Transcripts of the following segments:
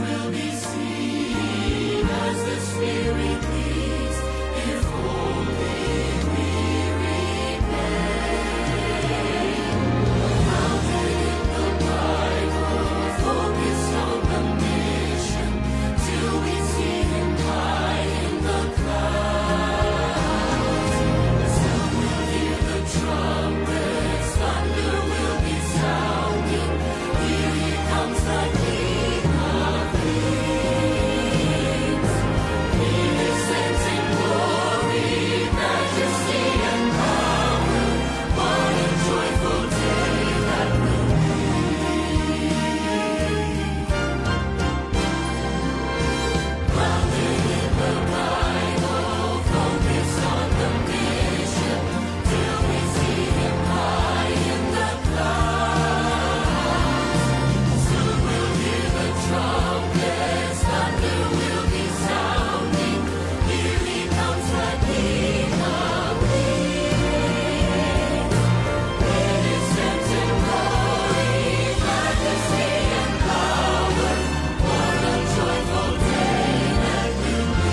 will be seen as the Spirit leads, if only we remain. Grounded in the Bible, focused on the mission, till we see Him high in the clouds. Soon we'll hear the trumpets, thunder will be sounding. Here He comes, the King of Kings. He descends in glory, majesty, and power. What a joyful day that will be. Grounded in the Bible, focused on the mission, till we see Him high in the clouds. Soon we'll hear the trumpets, thunder will be sounding. Here He comes, the King of Kings. He descends in glory, majesty, and power. What a joyful day that will be.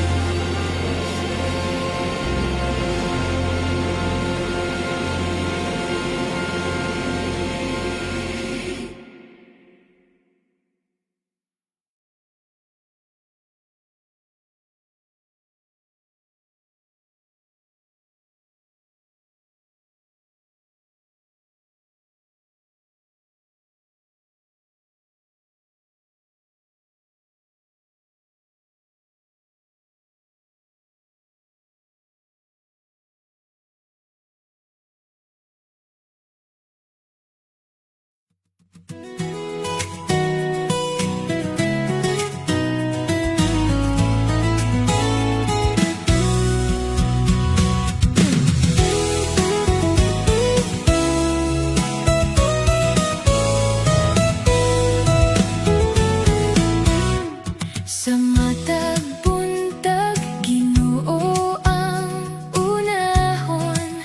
Sa matag buntag, Ginoo ang unahon.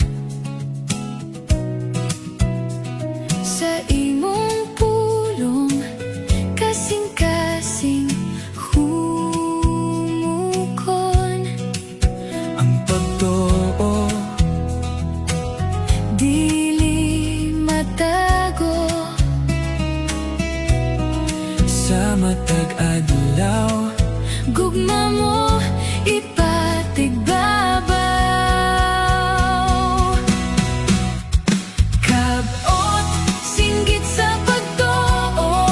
Sa imong pulong, kasing-kasing humukon. Ang pagtuo, Dili matago, sa matag adlaw, gugma mo ipatigbabaw. Kabot, singgit sa pagtuo,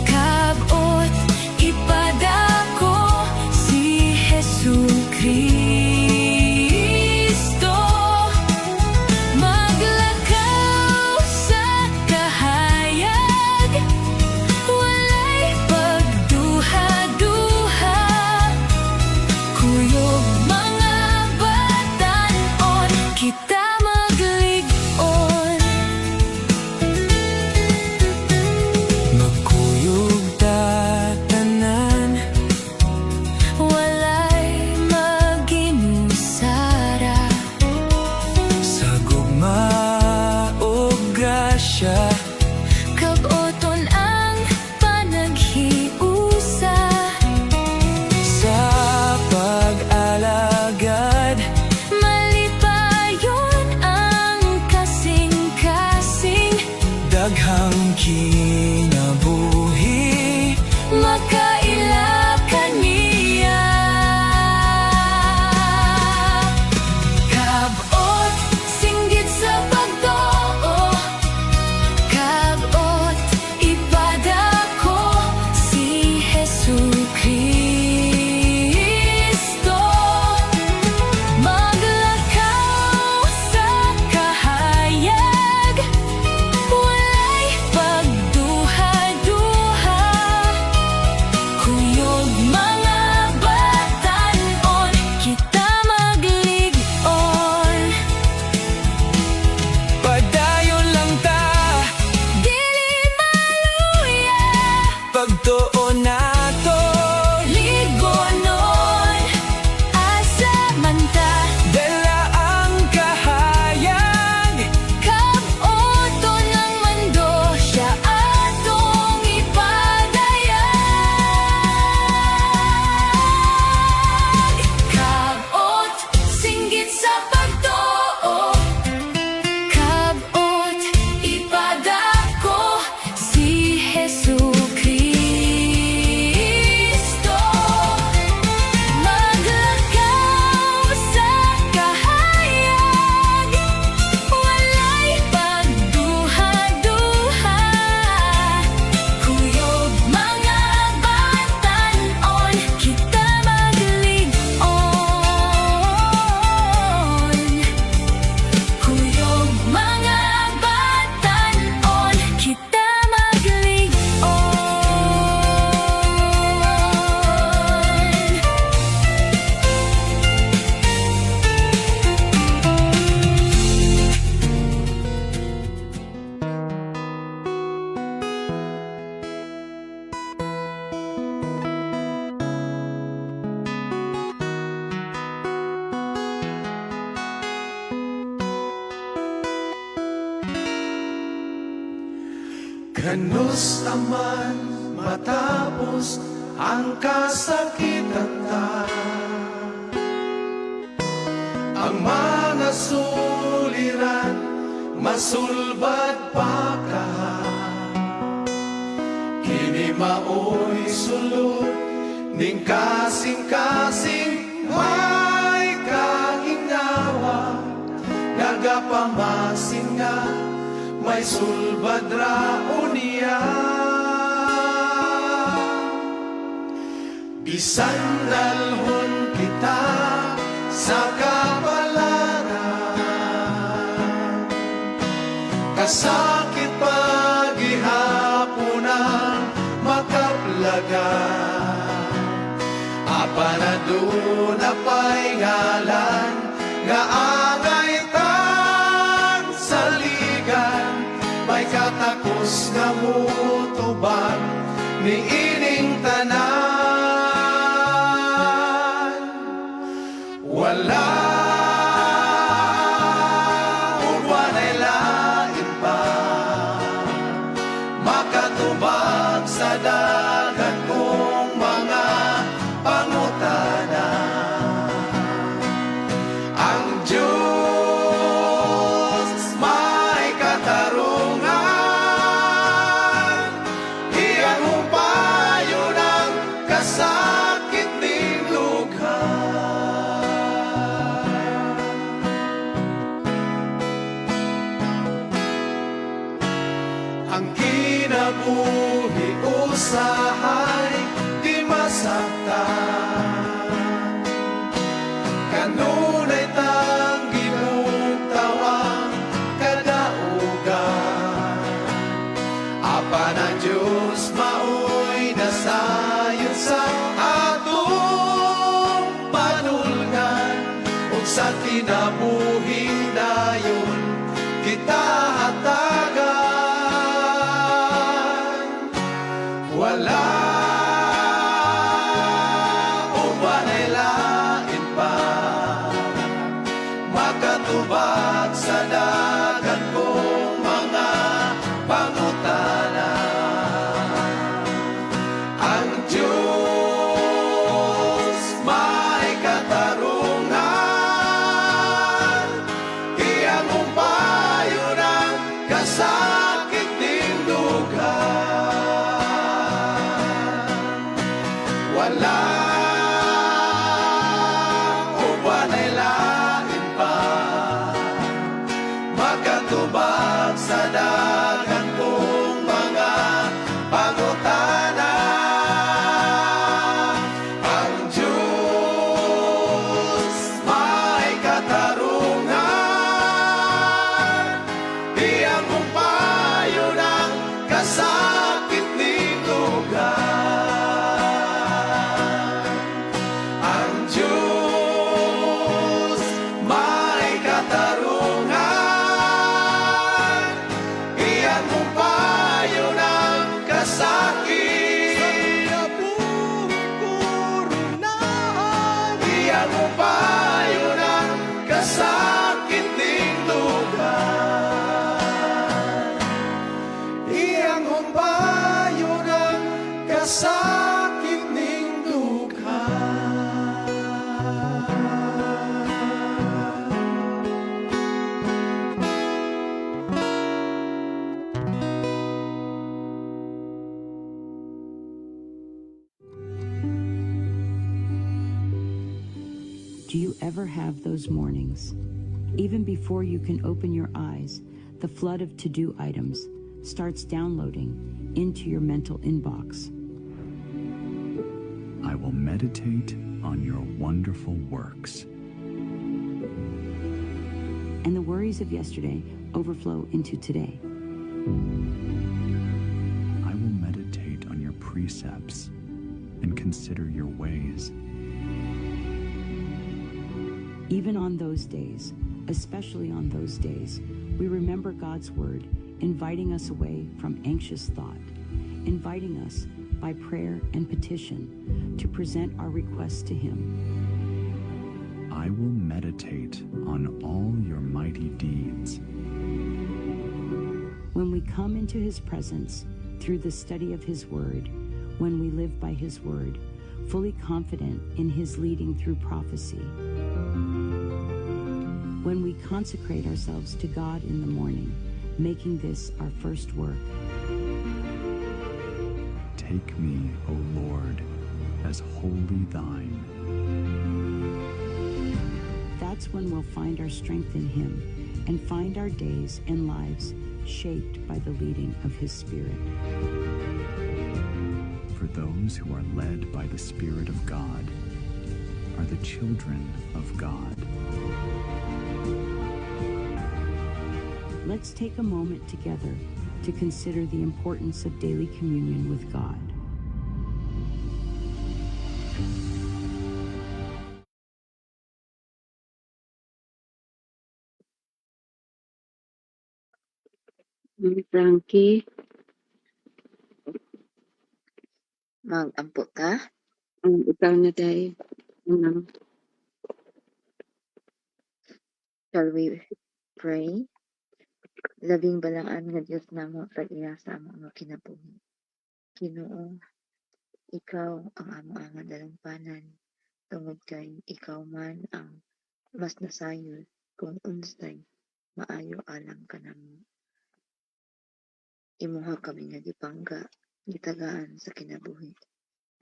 kabot, ipadako si Jesucristo. Maglakaw sa kahayag, walay pagduha-duha. Kuyog mga batan-on, kita maglig-on. magkuyog ta tanan, Walay maginusara, sa gugma o grasya. kaboton ang panaghiusa. Sa pag-alagad, Malipayon ang kasing-kasing, daghang kinabuhi. makaila kaniya. Kabot, singgit sa pagtuo, kabot, ipadako si Jesucristo. Maglakaw sa kahayag, walay pagduha-duha. Ganus naman matapos ang kasakitan ta, ang mga suliran masulbad pa ka. Kini maoy sulod ning kasing-kasing may kahingnawa, nagapamasin nga may sulbad raonia. Bisan dalhon kita sa kapalaran, kasakit paghihapon ang makaplagan. Apa na doon na pa'y ngalan nga angay tang saligan, may katakos nga mutubang ni ining tanan. Wala uwanay lain pa makatubag sa dagan kong mga pangutana. Ang Diyos may katarungan, iyang humpayo ng kasakit ning lughan. Ang kinabuhi usahay di masaktan, kanunay tanggi mong tawang kadaugan. Apa na Diyos maoy nasayon sa atong panulgan, ug sa kinabuhi dayon kita hatagan. Wala uwanay lain pa makatubag sa dagan kong mga pangutana. Ang Diyos may katarungan, iyang humpayo ng kasakit ning lughan. Wala uwanay lain pa makatubag sa dagan kong mga pangutana. Ang Diyos may katarungan, iyang humpayo ng kasakit ning lughan. Ang Diyos may katarungan, iyang humpayo ng kasakit. Iyang humpayo ng kasakit ning lughan. Iyang humpayo ng kasakit ning lughan. Do you ever have those mornings? Even before you can open your eyes, the flood of to-do items starts downloading into your mental inbox. I will meditate on your wonderful works. And the worries of yesterday overflow into today. I will meditate on your precepts and consider your ways. Even on those days, especially on those days, we remember God's word inviting us away from anxious thought, inviting us by prayer and petition to present our requests to Him. I will meditate on all your mighty deeds. When we come into His presence, through the study of His Word, when we live by His Word, fully confident in His leading through prophecy. When we consecrate ourselves to God in the morning, making this our first work. Take me, O Lord, as wholly thine. That's when we'll find our strength in Him and find our days and lives shaped by the leading of His Spirit. For those who are led by the Spirit of God are the children of God. Let's take a moment together to consider the importance of daily communion with God. Frankie, mag-ampo ka? Ikaw na day. Shall we pray? Labing balaan nga Diyos namo sa iya sa among mga kinabuhi. Ginoo, ikaw ang among nga dalampanan. Tungod kay ikaw man ang mas nasayod kung unsay maayo alang ka namo. Imuha kami nga gipangga, gitagaan sa kinabuhi.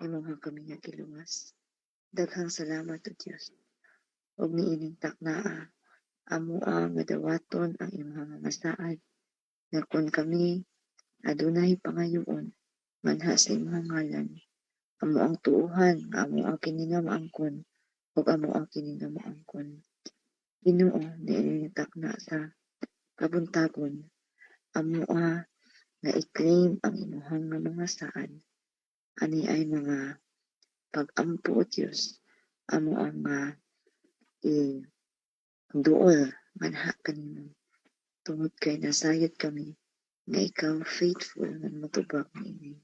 Imuha kami nga giluwas. Daghang salamat o Diyos. Og niining taknaa, amoa nga dawaton ang imong mga saad, nga kun kami adunay pangayoon, manha sa imong ngalan, amo ang tuuhan, nga amo ang kini nga maangkon, ug amo ang kini nga maangkon. Ginoo, niining takna sa kabuntagon, amoa nga i-claim ang imuhang nga mga saad. Ani ay mga pag-ampo o Diyos, amo ang duol manha kanimo. Tungod kay nasayod kami nga ikaw faithful nga matubag niini.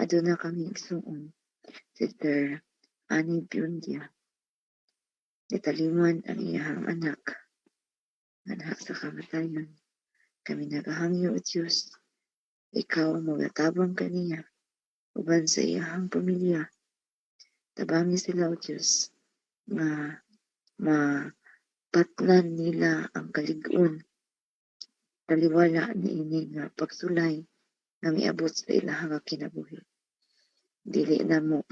Aduna kami igsuon, Sister Annie Biondia. Nitaliman ang iyahang anak manha sa kamatayon. Kami nagahangyo o Diyos, ikaw magatabang kaniya uban sa iyahang pamilya. Tabangi sila o Diyos nga mapatnan nila ang kalig-on, taliwala niini nga pagsulay nga miabot sa ilahang nga kinabuhi. Dili na mo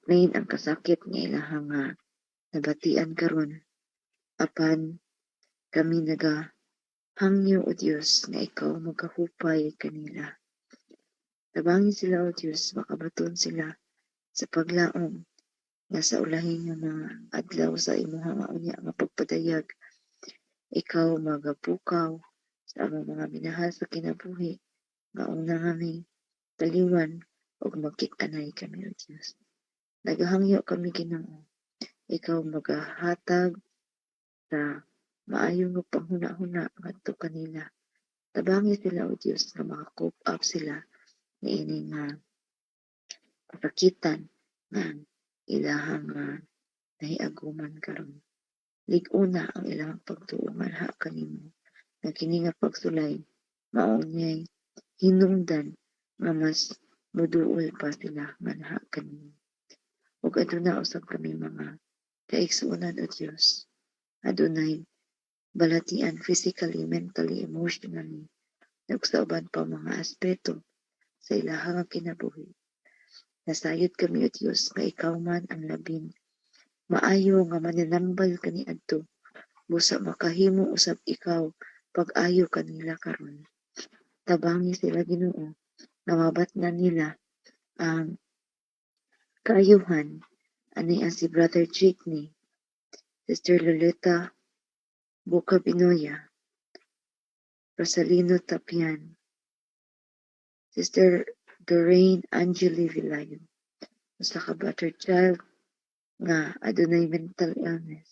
main ang kasakit nga ilahang nga nabatian karon, apan kami nagahangyo o Diyos nga ikaw magkahupay kanila. Tabangi sila o Diyos, makabaton sila sa paglaom nga sa ulahin nga mga adlaw sa imuha nga unya nga pagpadayag. Ikaw magapukaw sa among mga minahal sa kinabuhi, nga una kami taliwan ug magkit-anay kami o Diyos. Nagahangyo kami Ginoo, ikaw magahatag sa maayong nga panghuna-huna ngadto kanila. Tabangi sila o Diyos nga maka-cope up sila niini nga kasakitan nga ilahang nahiaguman karon. Lig-una ang ilahang pagtuo manha kanimo, nga kini nga pagsulay mao unyay hinungdan nga mas muduol pa sila manha kanimo. Ug aduna usab kami mga kaigsuonan o Diyos, adunay balatian physically, mentally, emotionally, ug sa uban pa mga aspeto sa ilahang nga kinabuhi. Nasayod kami o Diyos nga ikaw man ang labing maayo nga maninambal kaniadto, busa makahimo usab ikaw pag-ayo kanila karon. Tabangi sila Ginoo nga mabatnan nila ang kaayuhan. Ani ang si Brother Jigny, Sister Loleta Buca Binoya, Rosalino Tapian, Sister Doreen Angeli Vilayo, usa ka battered child nga adunay mental illness.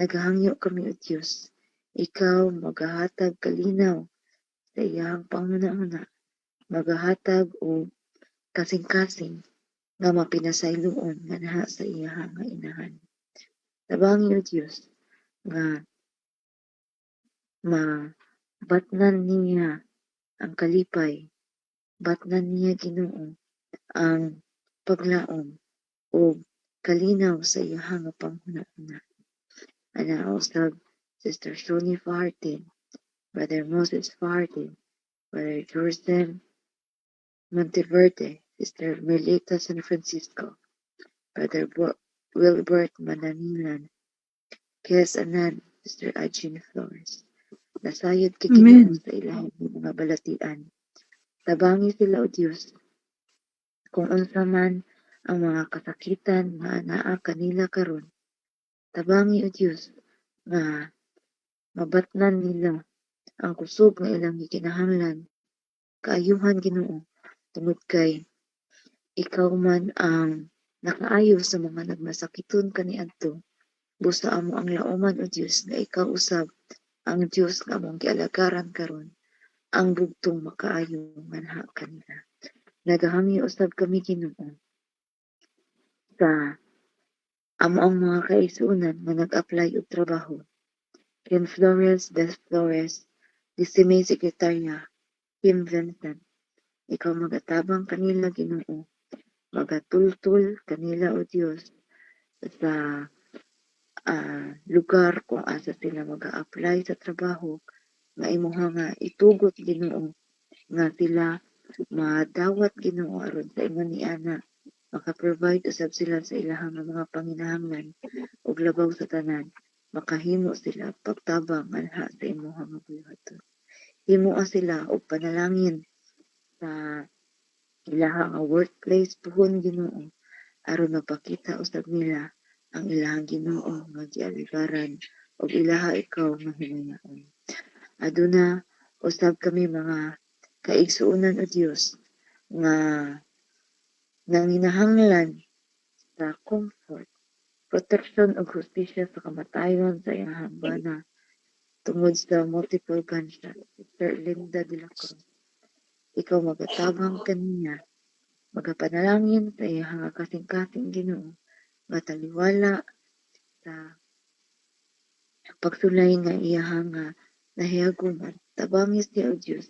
Nagahangyo kami o Diyos, ikaw magahatag kalinaw sa iyang panghuna-huna, magahatag o kasing-kasing nga mapinasayloon nga sa iyang nga inahan. Tabangi o Diyos nga mabatnan niya ang kalipay, batnan niya Ginoo ang paglaom o kalinaw sa iyahang panghuna-huna. Ana usab Sister Shoni Fahartin, Brother Moses Fahartin, Brother Jordan Monteverde, Sister Melita San Francisco, Brother Wilbert Mananilan, Kes Anan, Sister Ajin Flores. Nasayod kay Ginoo sa ilahang mga balatian. Tabangi sila o Dios kung unsa man ang mga kasakitan nga anaa kanila karon. Tabangi o Dios nga mabatnan nila ang kusog nga ilang gikinahanglan. Kaayuhan Ginoo tungod kay ikaw man ang nakaayo sa mga nagmasakiton kaniadto. Busa amo ang laoman o Dios nga ikaw usab ang Dios nga among gialagaran karon. Ang bugtong makaayo manha kanila. Nagahangi usab kami Ginoo sa amo ang mga kaigsuonan nga nag-apply og trabaho. Kim Flores, Beth Flores, Disime Secretaria, Kim Vincent. Ikaw magatabang kanila Ginoo. Magatultul kanila o Dios sa lugar kung asa sila mag-a-apply sa trabaho nga imuha nga itugot Ginoo nga sila madawat Ginoo aron sa ingon ni ana maka-provide usab sila sa ilahang mga panginahanglan ug labaw sa tanan makahimo sila pagtabang anha sa imuha nga buhaton. Himua sila og panalangin sa ilahang workplace puhon Ginoo aron mapakita usab nila ang ilahang Ginoo nga gialigaran ug ilaha ikaw nga hinayaon. Aduna usab kami mga kaigsuonan o Dios nga nanginahanglan sa comfort, protection ug hustisya sa kamatayon sa iyang hambana tungod sa multiple gunshot. Sister Linda de la Cruz, ikaw magatabang kaniya, magapanalangin sa iyang kasing-kasing Ginoo nga taliwala sa pagsulay nga iyahang nahiaguman. Tabangis siya o Diyos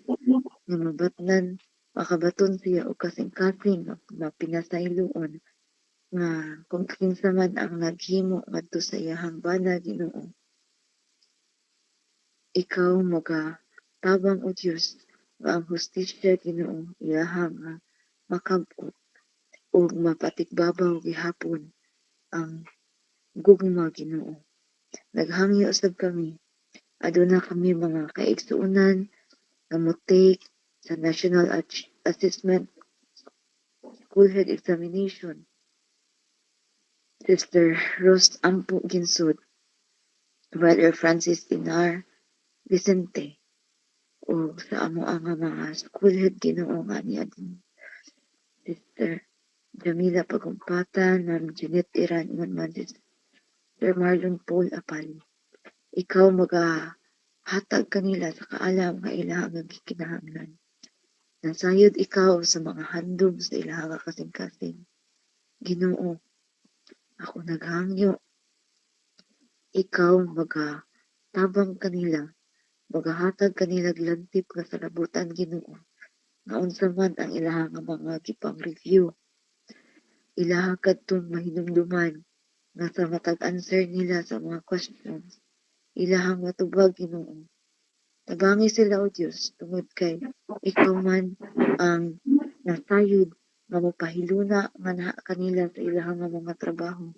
nga mabatnan, makabaton siya o kasing-kasing nga pinasayloon nga kung kinsa man ang naghimo ngadto sa iyahang bana Ginoo. Ikaw magatabang o Diyos nga ang hustisya Ginoo iyahang makab-ot o mapatikbabaw gihapon ang gugma Ginoo. Naghangi usab kami. Aduna kami mga kaigsuonan nga mo-take sa National Assessment Schoolhead Examination. Sister Rose Ampo Ginsud, Brother Francis Pinar Vicente, o sa amo ang mga schoolhead Ginoo nga niya din. Sister Jamila Pagumpatan, Ma'am Jeanette Iran, man Sir Marlon Paul Apali. Ikaw magahatag kanila sa kaalam nga ilahang gikinahanglan. Nasayod ikaw sa mga handog sa ilahang kasing-kasing. Ginoo, ako naghangyo. Ikaw magatabang kanila, magahatag kanila glantip nga salabutan Ginoo. Nga unsa man ang ilahang mga gipang-review. Ilaha kadtong mahinumduman nga sa matag answer nila sa mga questions. Ilahang matubag Ginoo. Tabangi sila o Dios tungod kay ikaw man ang nasayod nga mapahiluna nga naa kanila sa ilahang mga trabaho.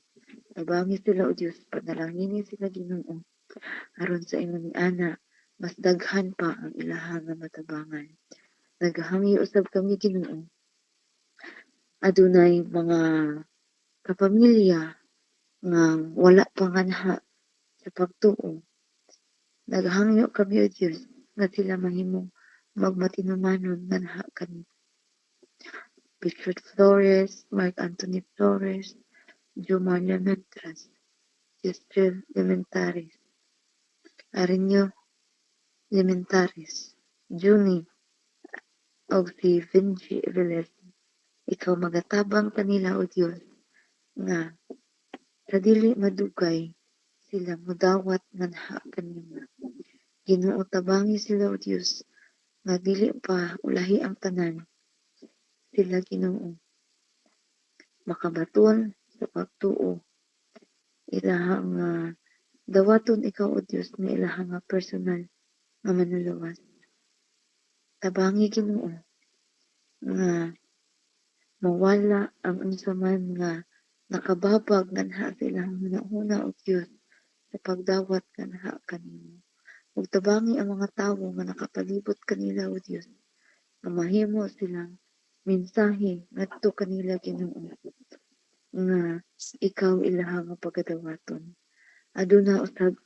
Tabangi sila o Dios, panalangini sila Ginoo aron sa ingon ni ana mas daghan pa ang ilahang matabangan. Naghangi usab kami Ginoo. Adunay mga kapamilya nga wala panganha sa pagtuo. Naghangyo kami o Diyos nga sila mahimong magmatinumanon nganha kami. Richard Flores, Mark Anthony Flores, Jomar Lementras, Sister Lementaris, Arinyo Lementaris, Juni, o si Vinci Velez. Ikaw magatabang kanila o Diyos nga sa dili madugay sila mudawat nganha kanila. Ginoo tabangi sila o Diyos nga dili pa ulahi ang tanan, sila Ginoo makabaton sa pagtuo. Ilahang dawaton ikaw o Dios nga ilahang personal nga manluluwas. Tabangi Ginoo nga mawala ang unsa man nga nakababag nganha sa ilang hunahuna o Dios sa pagdawat nganha kanimo. Ug tabangi ang mga tawo nga nakapalibot kanila o Dios nga mahimo silang mensahe ngadto kanila Ginoo nga ikaw ilahang nga pagadawaton. Aduna usab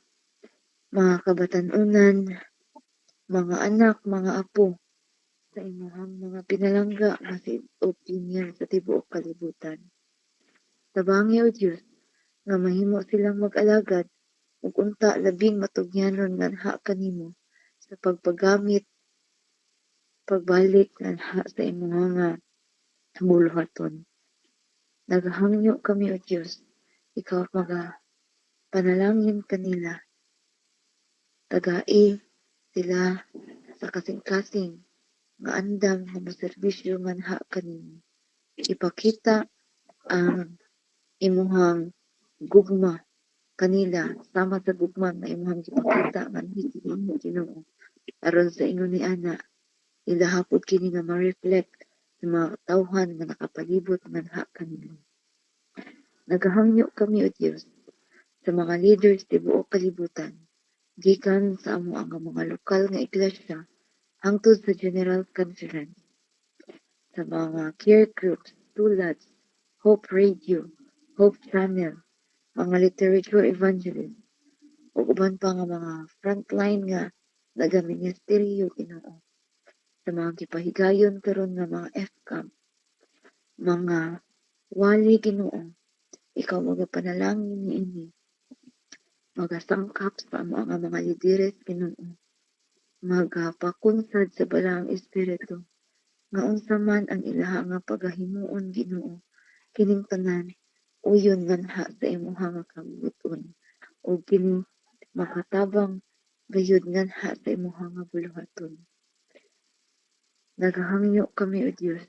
mga kabatan-unan, mga anak, mga apo sa imuhang mga pinalangga nga si opinion sa tibuok kalibutan. Tabangi o Dios nga mahimo silang mag-alagad ug unta labing matugyanon nganha kanimo sa pagpagamit pagbalik nganha sa imuhang nga buluhaton. Naghangyo kami o Dios, ikaw panalangin kanila. Tagai sila sa kasing-kasing nga andam nga moserbisyo nganha kanimo. Ipakita ang imuhang gugma kanila sama sa gugma nga imuhang gipakita nganhi sa inyo Ginoo. Aron sa ingon ni ana, ilahapod kini nga ma-reflect sa mga tawhan nga nakapalibot nganha kanimo. Naghangyo kami o Dios sa mga leaders tibuok kalibutan gikan sa amo ang mga lokal nga iglesia hangtod sa General Conference, sa mga care groups tulad Hope Radio, Hope Channel, mga literature evangelist, ug uban pa nga mga frontline nga nagaministeryo Ginoo, sa mga gipahigayon karon nga mga FCAM, mga wali Ginoo, ikaw magapanalangin niini, magasangkap sa amo nga mga lideres Ginoo, magapakunsad sa balang espiritu nga unsa man ang ilaha nga pagahimuon Ginoo kining tanan uyon nganha sa imuha nga kabubuton ug kini makatabang gayud nganha sa imuha nga buluhaton. Naghangyo kami o Dios,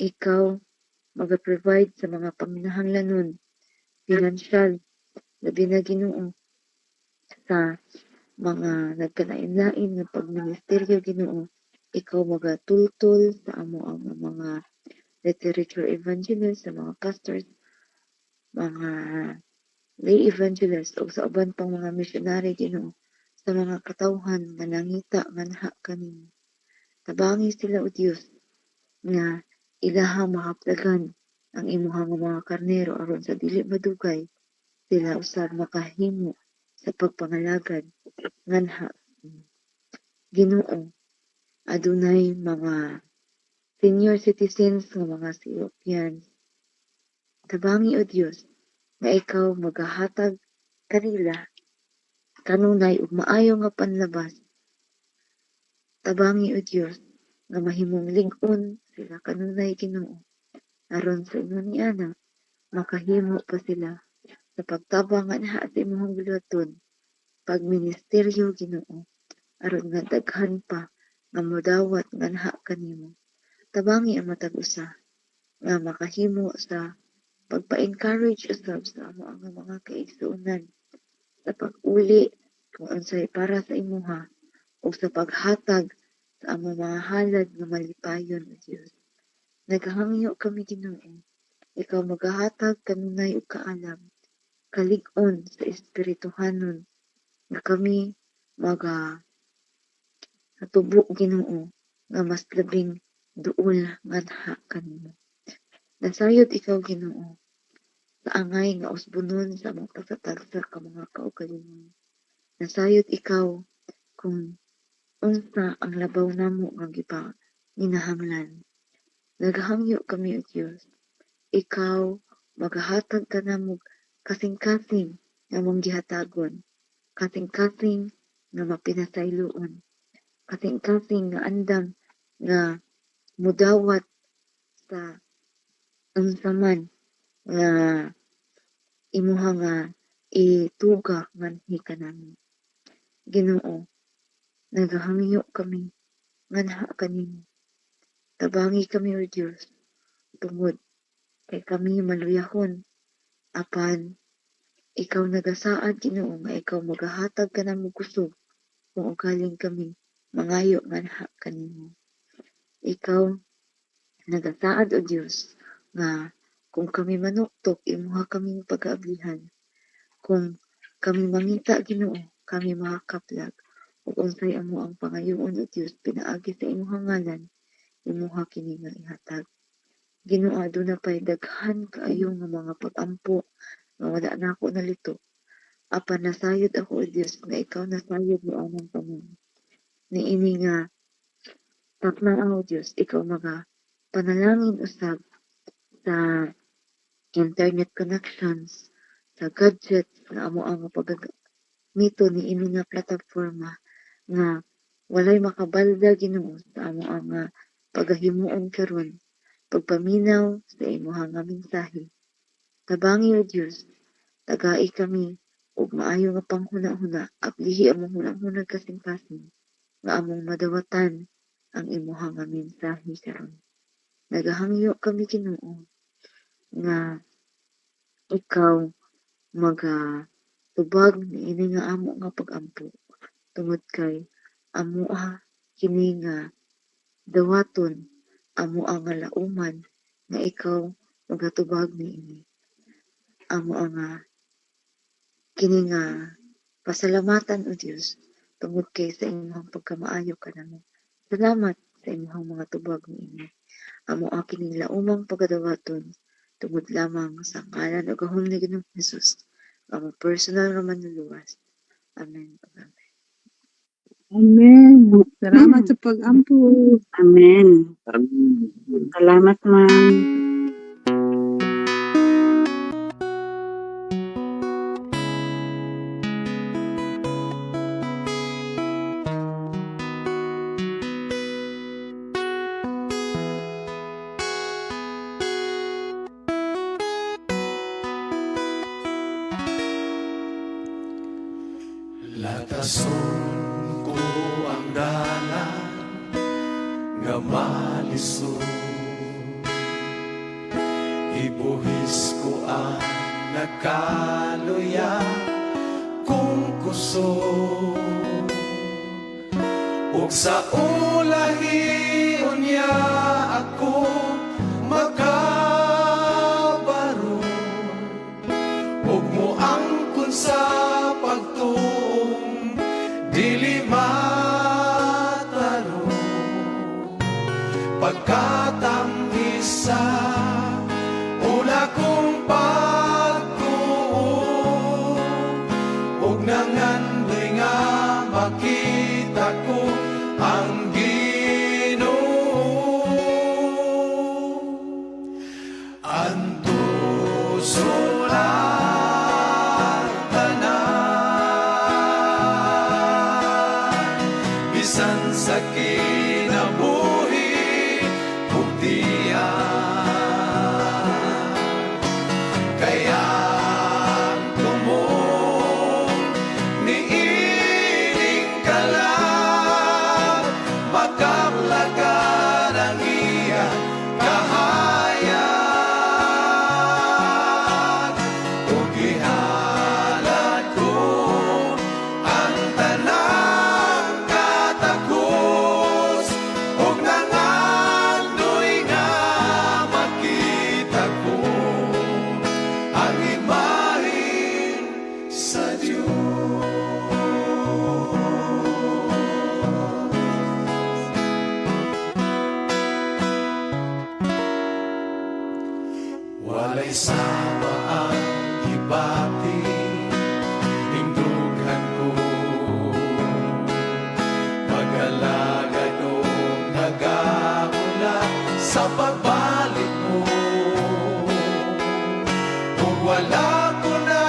ikaw maga-provide sa mga panginahanglanon pinansyal labi na Ginoo sa mga nagkalain-lain nga pagministeryo Ginoo, ikaw magatultol sa amo ang mga literature evangelist, sa mga pastors, mga lay evangelist ug sa uban pang mga missionary Ginoo, sa mga katawhan nga nangita nganha kanimo. Tabangi sila o Dios nga ilahang mahapdagan ang imuhang mga karnero aron sa dili madugay sila usab makahimo sa pagpangalagad nganha Ginoo. Adunay mga senior citizens nga mga Ethiopians. Tabangi o Dios nga ikaw magahatag kanila kanunay ug maayo nga panlabas. Tabangi o Dios nga mahimong lig-on sila kanunay Ginoo aron sa ingon ni ana makahimo pa sila sa pagtabang nganha sa imong buluhaton pagministeryo Ginoo aron nga daghan pa nga modawat nganha kanimo. Tabangi ang matag usa nga makahimo sa pagpa-encourage usab sa amo ang mga kaigsuonan sa pag-uli kung unsay para sa imuha ug sa paghatag sa amo mga halad nga malipayon o Dios. Naghangyo kami Ginoo, ikaw magahatag kanunay og kaalam, kalig-on sa espirituhanon nga kami natubo Ginoo nga mas labing duol nganha kanimo. Nasayod ikaw Ginoo sa angay nga usbonon sa among tagsa-tagsa ka mga kaugalingon. Nasayod ikaw kung unsa ang labaw namo nga gipanginahanglan. Naghangyo kami o Dios, ikaw magahatag ka namo kasing-kasing nga mong gihatagon, kasing-kasing nga mapinasayloon, kasing-kasing nga andam nga mudawat sa unsa man nga imuha nga ituga nganhi kanamo. Ginoo, naghangyo kami nganha kanimo. Tabangi kami o Dios tungod kay kami maluyahon apan ikaw nagasaad Ginoo nga ikaw magahatag kanamo kusog kung ugaling kami mangayo nganha kanimo. Ikaw nagasaad o Dios nga kung kami manuktok imuha kaming pag-aablihan. Kung kami mangita Ginoo kami makakaplag ug unsay amo ang pangayoon o Dios pinaagi sa imong ngalan imuha kini nga ihatag. Ginoo aduna pay daghan kaayo nga mga pag-ampo nga wala na ako nalito. Apan nasayod ako o Dios nga ikaw nasayod mo anang tanan. Niini nga takna o Dios ikaw mga panalangin usab sa internet connections sa gadgets nga amo ang paggamito ni ini nga plataporma nga walay makabalda Ginoo sa amo ang pagahimuon karon pagpaminaw sa imong nga mensahe. Tabangi o Dios, tagai kami ug maayo nga panghuna-huna ablihi among hunang-hunang kasing-kasing nga among madawatan ang imong nga mensahe karon. Nagahangyo kami Ginoo nga ikaw magatubag niini nga amo nga pag-ampo tungod kay amo kini nga dawaton amo ang lauman nga ikaw magatubag niini. Amo ang kini nga pasalamatan o Dios tungod kay sa imong pagkamaayo kanamo. Salamat sa imong mga tubag niini. Amo kining laumang pagadawaton tungod lamang sa ngalan ug gahom ni Ginoong Hesus ang personal nga manluluwas. Amen. Amen. Salamat sa pag-ampo. Amen. Salamat, ma'am. Latason ko ang dalan nga malisod, ibuhis ko ang nakaluya kung kusog, ug sa ulahi unya ako makabaro, ug moangkon sa pagtuong dili mataro, pagkatang isa ula kong pagtuo, ug nangandoy nga makita ko ang Ginoo. Antusulat tanan bisan sa kinabuhi ug diyan kaya tumong niining kalag makablagan ang iyang kahayag ug ihalad ko ang tanang katakos ug nangandoy nga makita ko ang imahen sa Diyos. Walay sama ang gibati ning dughan ko, mag-alagad o nag-aula sa pagbalik mo, ug wala ko na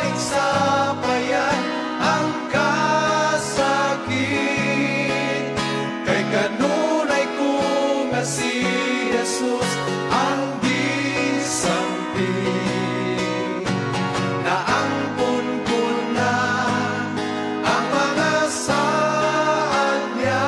iksapayan ang kasakit, kay kanunay ko nga si Jesus ang gisampit. Naangkon ko na ang mga saan niya,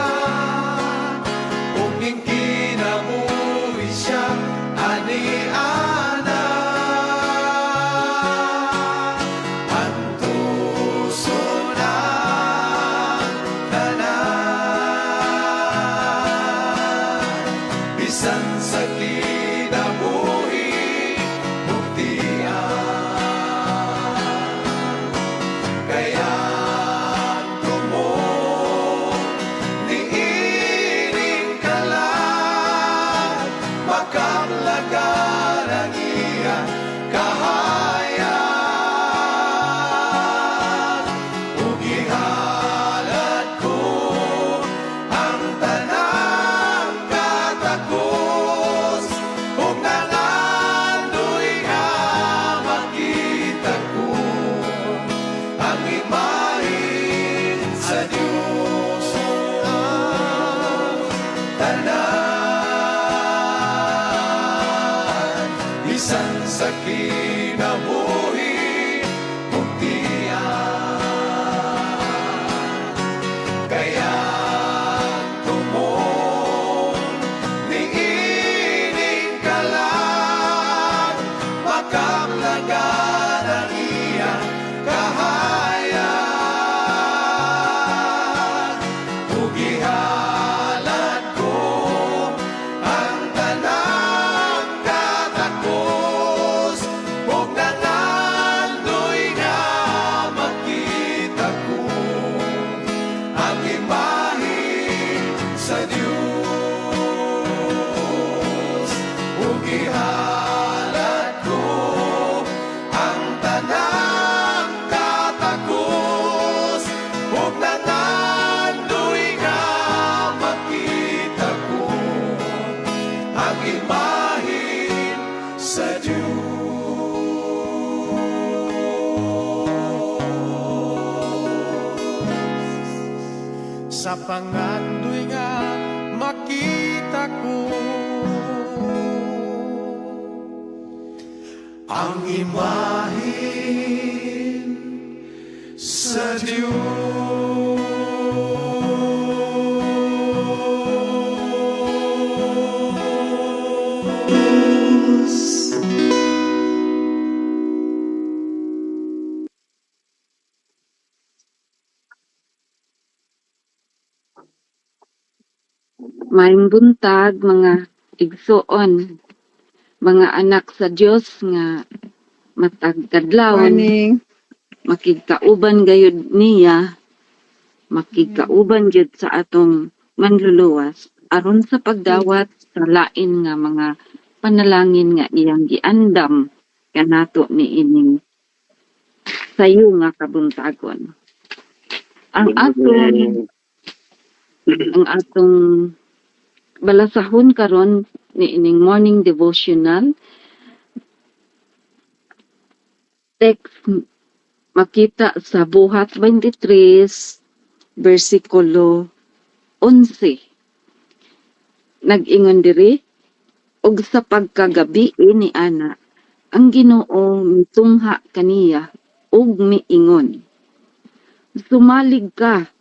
kahayag ug gihalad ko ang tanang katakos ug nangandoy nga makita ko ang imahe sa Dios ang tanan bisan sa kinabuhi ug tiyan kaya tumon niining kalang makamlagan ang iyang kahayag ug gihalad ko ang tanang katakos ug nangandoy nga makita ko ang imahe sa Dios ug gihalad ko ang tanang katakos ug nangandoy nga makita ko ang imahe sa Diyos sa pangandoy nga makita ko ang imahe sa Diyos. Maayong buntag mga igsoon, mga anak sa Dios nga matag kadlawon, Morning. makigkauban gayud niya, makigkauban jud sa atong manluluwas aron sa pagdawat sa lain nga mga panalangin nga iyang giandam kanato niining sayo nga kabuntagon. Ang atong balasahon karon niining morning devotional text makita sa Buhat 23 versikulo 11. Nag-ingon diri, og sa pagkagabi ni ana ang Ginoo mitungha kaniya ug miingon, sumalig ka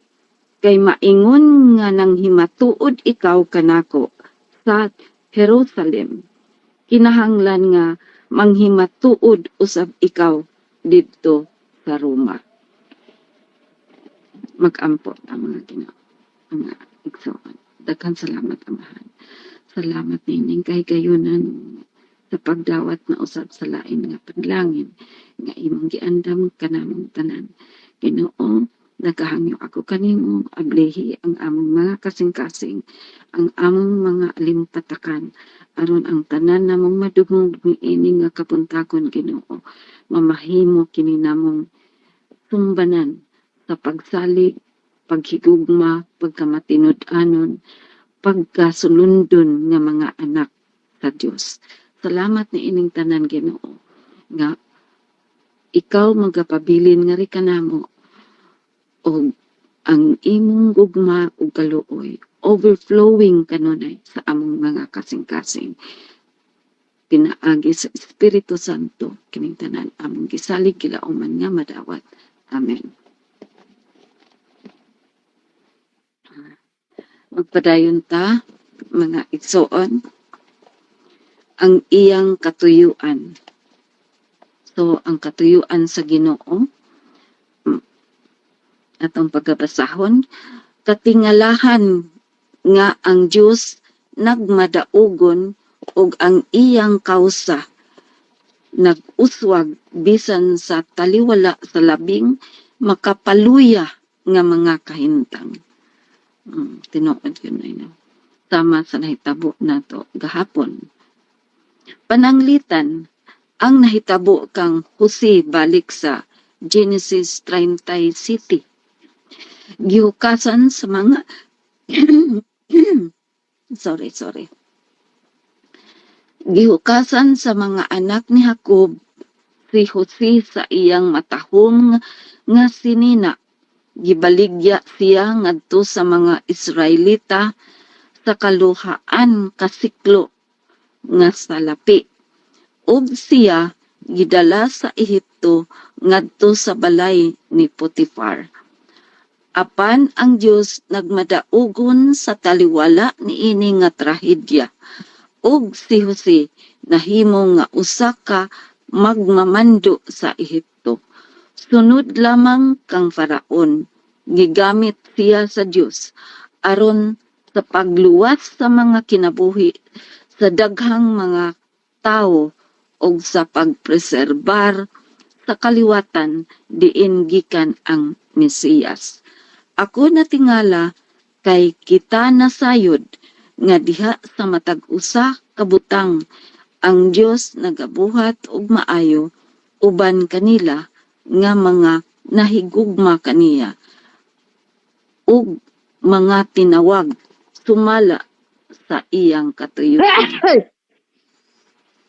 kay maingon nga nang himatuod ikaw kanako sa Jerusalem, kinahanglan nga manghimatuod usab ikaw didto sa Roma. Mag-ampo ang mga Ginoo, mga igsoon. Daghang salamat, Amahan. Salamat nining kay gayunan sa pagdawat na usab sa lain nga panlangin nga imong giandam kanamong tanan. Ginoo, nagahangyo ako kanimo, ablehi ang among mga kasing-kasing, ang among mga alimpatakan, aron ang tanan namong madungog niini nga kapuntakon, Ginoo, mamahimo kini namong sumbanan sa pagsalig, paghigugma, pagkamatinud-anon, pagkasulundon nga mga anak sa Dios. Salamat ni ining tanan, Ginoo, nga ikaw magapabilin nga ri kanamo og ang imong gugma ug kaluoy overflowing kanunay sa among mga kasing-kasing. Pinaagi sa Espiritu Santo kining tanan among gisalig kilauman nga madawat. Amen. Magpadayon ta, mga igsoon, ang iyang katuyuan. So, ang katuyuan sa Ginoo, atong pagkabasahon, katingalahan nga ang Dios nagmadaugon ug ang iyang kausa nag-uswag bisan sa taliwala sa labing makapaluya nga mga kahintang. Tinuod yun ay no. Tama sa nahitabo nato gahapon. Pananglitan, ang nahitabo kang Jose balik sa Genesis 37. Gihukasan sa mga sorry. Gihukasan sa mga anak ni Jacob si Jose sa iyang matahom nga sinina. Gibaligya siya ngadto sa mga Israelita sa kaluhaan kasiklo nga salapi. Ug siya gidala sa Ehipto ngadto sa balay ni Potifar. Apan ang Dios nagmadaugon sa taliwala niini nga trahedya. Ug si Jose nahimo nga usa ka magmamando sa Ehipto. Sunod lamang kang Faraon, gigamit siya sa Dios aron sa pagluwas sa mga kinabuhi sa daghang mga tao o sa pagpreserbar sa kaliwatan diin gikan ang Mesiyas. Ako natingala kay kita nasayod nga diha sa matag usa ka butang ang Dios nagabuhat og maayo uban kanila nga mga nahigugma kaniya ug mga tinawag sumala sa iyang katuyuan.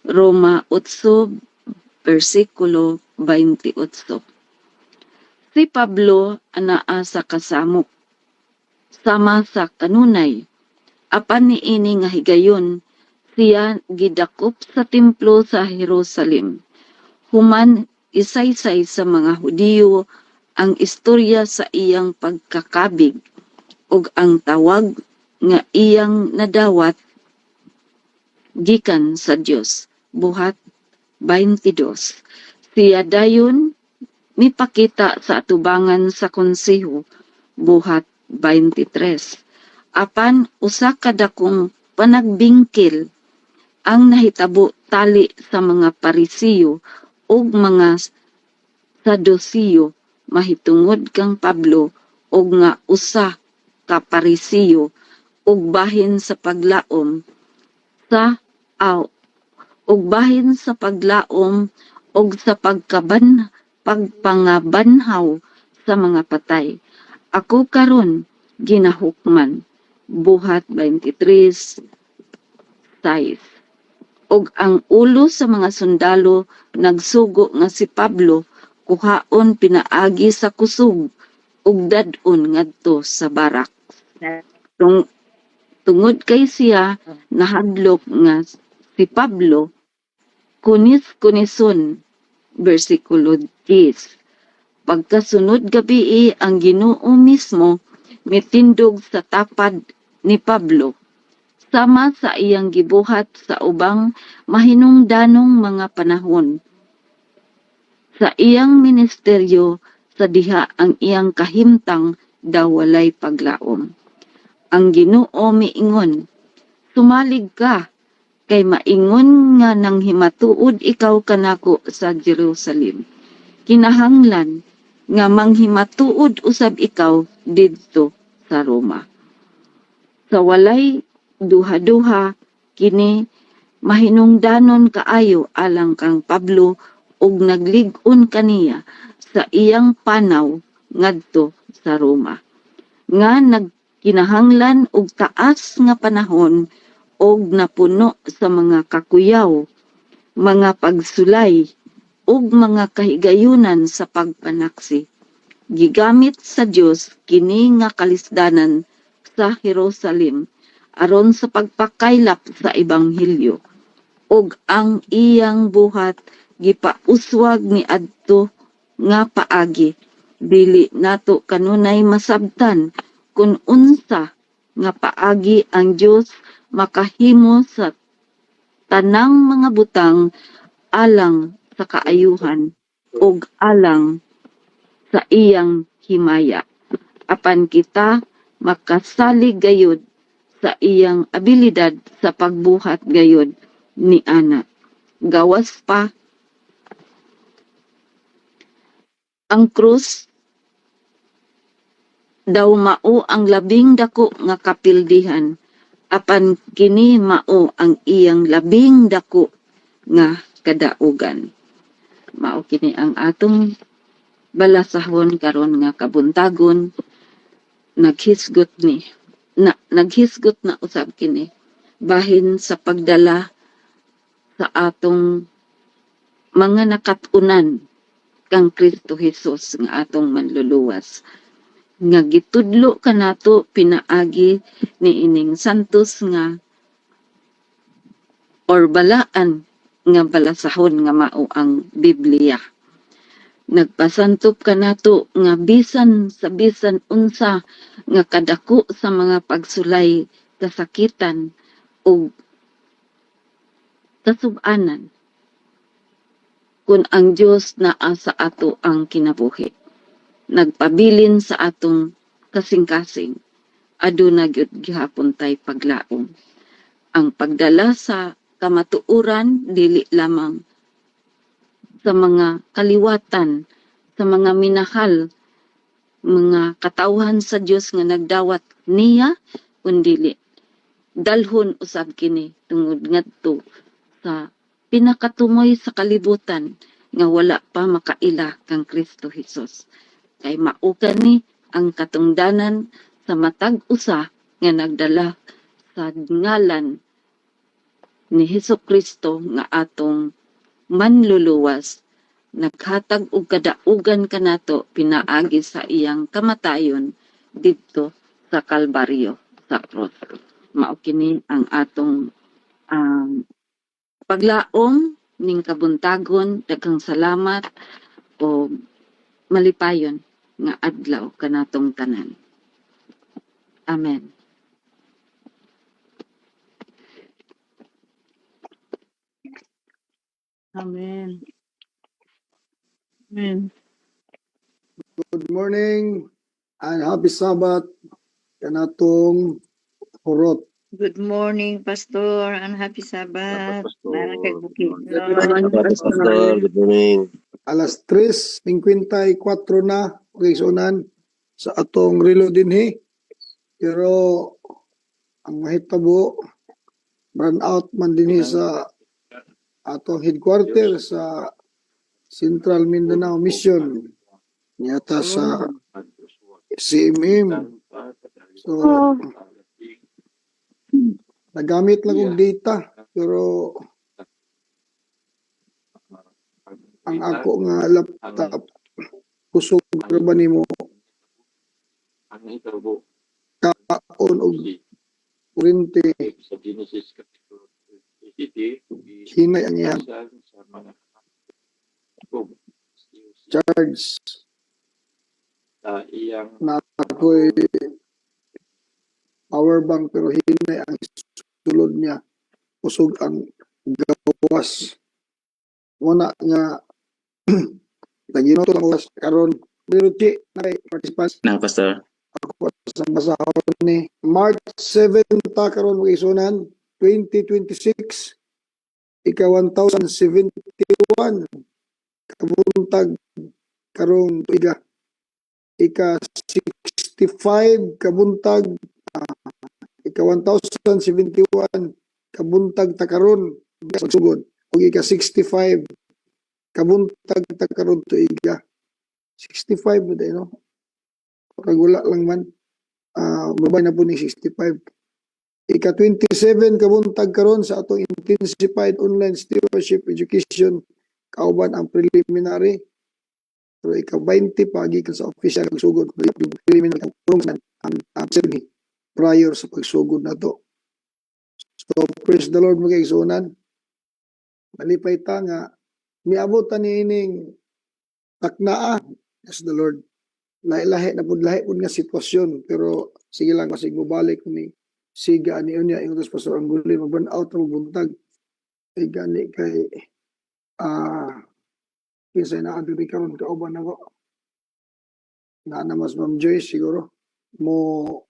Roma 8 versikulo 28. Si Pablo anaa sa kasamok sama sa kanunay apan niini nga higayon siya gidakop sa templo sa Jerusalem. Human isaysay sa mga Hudiyo ang istorya sa iyang pagkakabig ug ang tawag nga iyang nadawat gikan sa Dios. Buhat 22. Siya dayon mipakita sa atubangan sa konseho. Buhat 23. Apan usa ka dakong panagbingkil ang nahitabo tali sa mga Parisiyo ug mga Sadusiyo mahitungod kang Pablo ug nga usa ka Parisiyo ug bahin sa paglaom ug sa pagpangabanhaw sa mga patay. Ako karon ginahukman. Buhat 23 size. Og ang ulo sa mga sundalo nagsugo nga si Pablo kuhaon pinaagi sa kusog ug dadon ngadto sa barak. Tungod kay siya nahadlok nga si Pablo kunis-kunison versikulo 10. Pagkasunod gabi ang Ginoo mismo mitindog sa tapad ni Pablo sama sa iyang gibuhat sa ubang mahinungdanong mga panahon. Sa iyang ministeryo sa diha ang iyang kahimtang daw walay paglaom. Ang Ginoo miingon, sumalig ka kay maingon nga nang himatuod ikaw kanako sa Jerusalem. Kinahanglan nga manghimatuod usab ikaw didto sa Roma. Sa walay duha-duha kini mahinungdanon kaayo alang kang Pablo ug naglig-on kaniya sa iyang panaw ngadto sa Roma. Nga nagkinahanglan og taas nga panahon og napuno sa mga kakuyaw, mga pagsulay ug mga kahigayunan sa pagpanaksi. Gigamit sa Dios kini nga kalisdanan sa Jerusalem aron sa pagpakaylap sa ebanghelyo ug ang iyang buhat gipauswag ni adto nga paagi dili nato kanunay masabtan kung unsa nga paagi ang Dios makahimo sa tanang mga butang alang sa kaayuhan ug alang sa iyang himaya apan kita makasalig gayud sa iyang abilidad sa pagbuhat gayud ni ana. Gawas pa ang krus daw mao ang labing dako nga kapildihan apan kini mao ang iyang labing dako nga kadaugan. Mao kini ang atong balasahon karon nga kabuntagon, naghisgot na usab kini bahin sa pagdala sa atong mga nakatunan kang Kristo Jesus nga atong manluluwas, nga gitudlo kanato pinaagi ni ining santos nga or balaan nga balasahon nga mao ang Biblia. Nagpasantop kanato nga bisan sa bisan unsa nga kadako sa mga pagsulay kasakitan o kasub-anan, kung ang Dios naa sa ato ang kinabuhi, nagpabilin sa atong kasing-kasing, aduna gyud gihapon tay paglaom. Ang pagdala sa kamatuoran dili lamang sa mga kaliwatan, sa mga minahal, mga katawhan sa Dios nga nagdawat niya, kundi dalhon usab kini tungod ngadto sa pinakatumoy sa kalibutan nga wala pa makaila kang Kristo Jesus. Kay mao kani ang katungdanan sa matag usa nga nagdala sa ngalan ni Hesukristo nga atong manluluwas, naghatag og kadaugan kanato pinaagi sa iyang kamatayon didto sa Kalbaryo, sa krus. Mao kini ang atong paglaom ning kabuntagon. Daghang salamat o malipayon nga adlaw kanatong tanan. Amen. Amen. Amen. Good morning and happy Sabbath kanatong hurot. Good morning, Pastor, and happy Sabbath. Para kay Bukidnon. Good morning. Alas 3:54 na kaysunan sa atong relo dinhi. Pero ang mahitabo run out man dinhi sa atong headquarter sa Central Mindanao Mission. Yata sa CMM. So, nagamit lang og data pero ang ako nga laptop kusog ra ba nimo kaon og kurente hinay ang iyang charge na ako'y power bank pero hinay ang sulod niya, kusog ang gawas. Muna nga naginoto lang gawas karon pero di na participants na Pastor. ako sa masahon ni March 7 ta karon magisunan 2026 ika 1071 kabuntag karong tuiga ika 65 kabuntag ika 1071 kabuntag takaron pagsugod ug ika 65 kabuntag takaron tuiga 65 mo no kagula lang man babay na po ni 65 ika 27 kabuntag karon sa atong intensified online stewardship education kauban ang preliminary pero ika 20 pagikan sa official pagsugod preliminary ang ceremony prior sa pagsugod na to. So praise the Lord mga igsunan. Malipay ta nga miabot ta ni ining taknaa. Yes the Lord. Lahi-lahi na pud nga sitwasyon pero sige lang masig mo balik ni siga ani unya ingon sa Pastor Angguli mag-burn out mo buntag ay gani kay kinsa na adto karon kauban nako na mas Ma'am Joyce siguro mo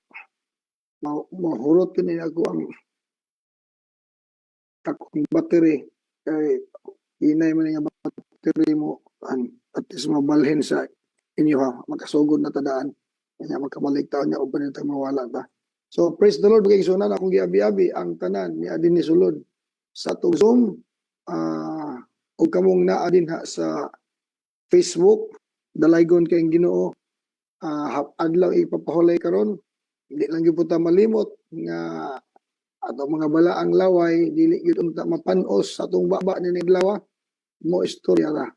mahurot ko na ako ang takong battery kay hinay man nga battery mo at least mabalhin sa inyo ha makasugod na tadaan kanya makabalik taon niya o panitang mawala ta. So praise the Lord kay sunan akong giabi-abi ang tanan ni adin ni sulod sa tugsom o kamong naa din ha sa Facebook, dalaygon kayong Ginoo, adlaw ipapahulay karon, hindi lang gyud ta malimot nga ato mga balaang laway dili gyud unta mapanos sa atong baba ni naglawa, mo istorya ta.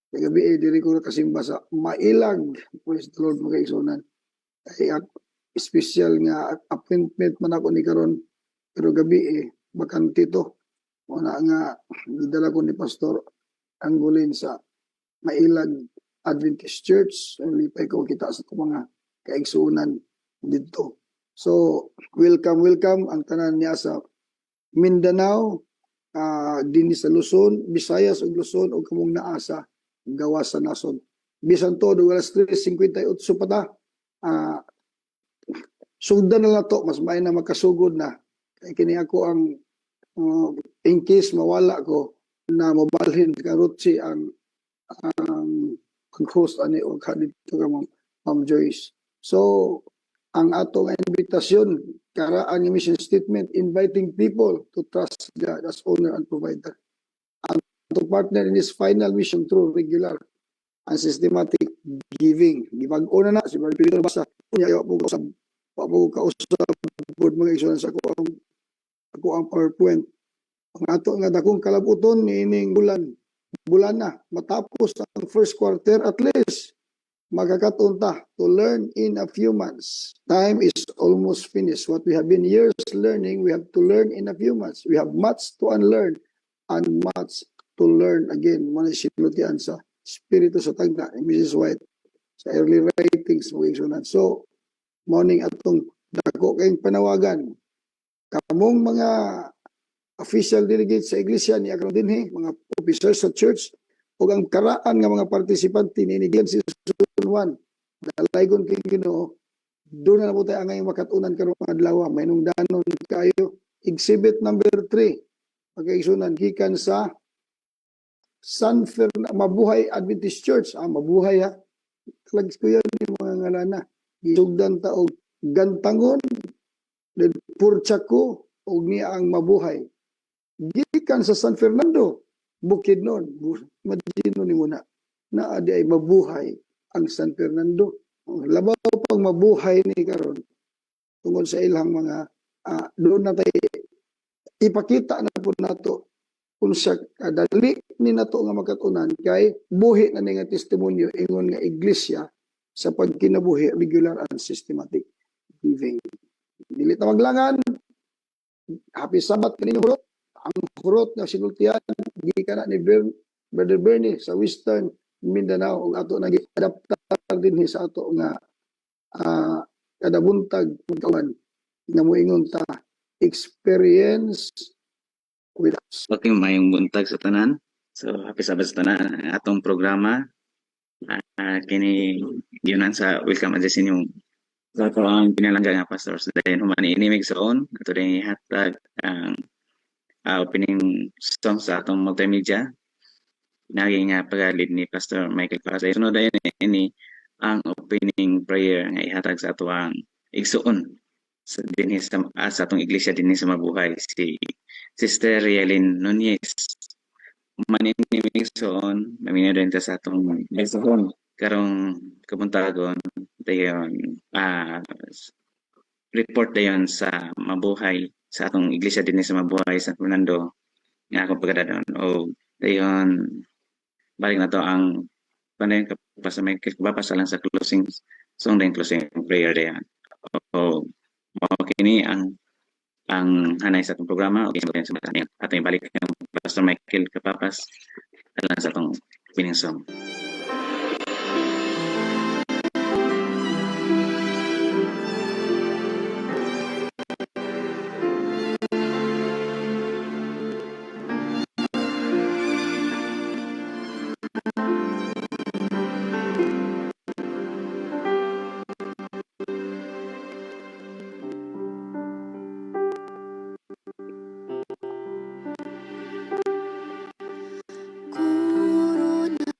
Kaya gabi diri ko kasimba sa Mailag, praise the Lord mga igsunan. Ay special nga appointment man ako ni karon, pero gabi bakante to. Una nga gidala ko ni Pastor Angulin sa Mailag Adventist Church. Lipay ko kita sa mga kaigsunan dito. So, welcome ang tanan niya sa Mindanao, din sa Luzon, Visayas ug Luzon ug kamong naa sa gawas sa nason. Bisan todo alas 3:58 pa ta. Sugdan na to, mas may na makasugod na. Kaya kini ako ang in case mawala ko na mabalhin karotsi ang host ani o kadito ka Ma'am Joyce. So, ang atong invitasyon, karaan ng mission statement, inviting people to trust God as owner and provider. To partner in His final mission through regular and systematic giving. Gibag-o na si Brother Peter Basa. Kunya po kausap board mga igsunan sa ako ang PowerPoint. Ang ato nga dakong kalabuton niining bulan na matapos ang first quarter at least magkakatunta to learn in a few months. Time is almost finished. What we have been years learning, we have to learn in a few months. We have much to unlearn and much to learn again. Muna sinultian sa Espiritu sa Tagna ni Mrs. White sa early writings mo igsunan. So, morning atong dako kayong panawagan. Kamong mga official delegates sa iglesia ni Akron dinhi, mga officers sa church, o ang karaan nga mga partisipante ni Genesis 1, dalaygon kay Ginoo, doon na po tayo ang ngayong makatunan karong adlaw, may nung danon kayo. Exhibit number 3, pagkaigsunan, gikan sa San Fernando, Mabuhay Adventist Church. Mabuhay ha. Talags ko yan yung mga ngalana. Gisugdan ta og Gantangon, Purchaco, og niya ang Mabuhay. Gikan sa San Fernando, Bukidnon, Madino ni muna, na adi ay mabuhay ang San Fernando. Labaw pang mabuhay ni karon tungod sa ilang mga doon na tayo ipakita na po nato kung sa kadali ni nato nga magkatunan kay buhi na nga testimonyo ingon nga iglesia sa pagkinabuhi regular and systematic giving. Dili ta maglangan. Happy Sabbath kaninyo hurot. Ang hurot na sinultian gikan ni Brother Bernie sa Western Mindanao ug ato nag adaptar din sa ato nga kada buntag pagkawan nga moingon ta experience with us. Okay, mayong buntag sa tanan. So, happy Sabbath sa tanan. Ang atong programa kini yunan sa welcome address inyong sa ato ang pinalangga nga pastors dayon humani inimig sa on ato din hatag ang opening song sa atong multimedia naging pag-lead ni Pastor Michael Pasay. Sunod dayon ini ang opening prayer nga ihatag sa ato ang igsuon sa dinhi sa atong iglesia dinhi sa Mabuhay, si Sister Rielin Nunez. Maninimig soon, naminaw din sa atong igsuon karong kabuntagon dayon report dayon sa Mabuhay sa atong iglesia dinhi sa Mabuhay San Fernando nga akong pagdadon o dayon balik na to ang panayon kapasa may babasa lang sa closing song din closing prayer dayon o kini ang hanay sa atong programa o kinsa sa mga atong balik ang Pastor Michael Kapapas alang sa atong opening song. Corona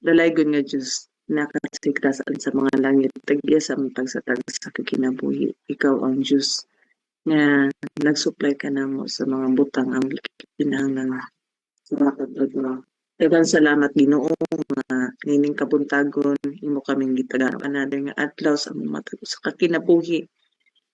dalaygon nga Diyos nakasigtasaan sa mga langit tagya sa matag sa kinabuhi. Ikaw ang Diyos nga nag-supply ka namo sa mga butang ang kinahanglan sa ratag adlaw. Daghang salamat Ginoo nga nining kabuntagon imo kaming gitagaan another nga adlaw sa among matag sa kinabuhi.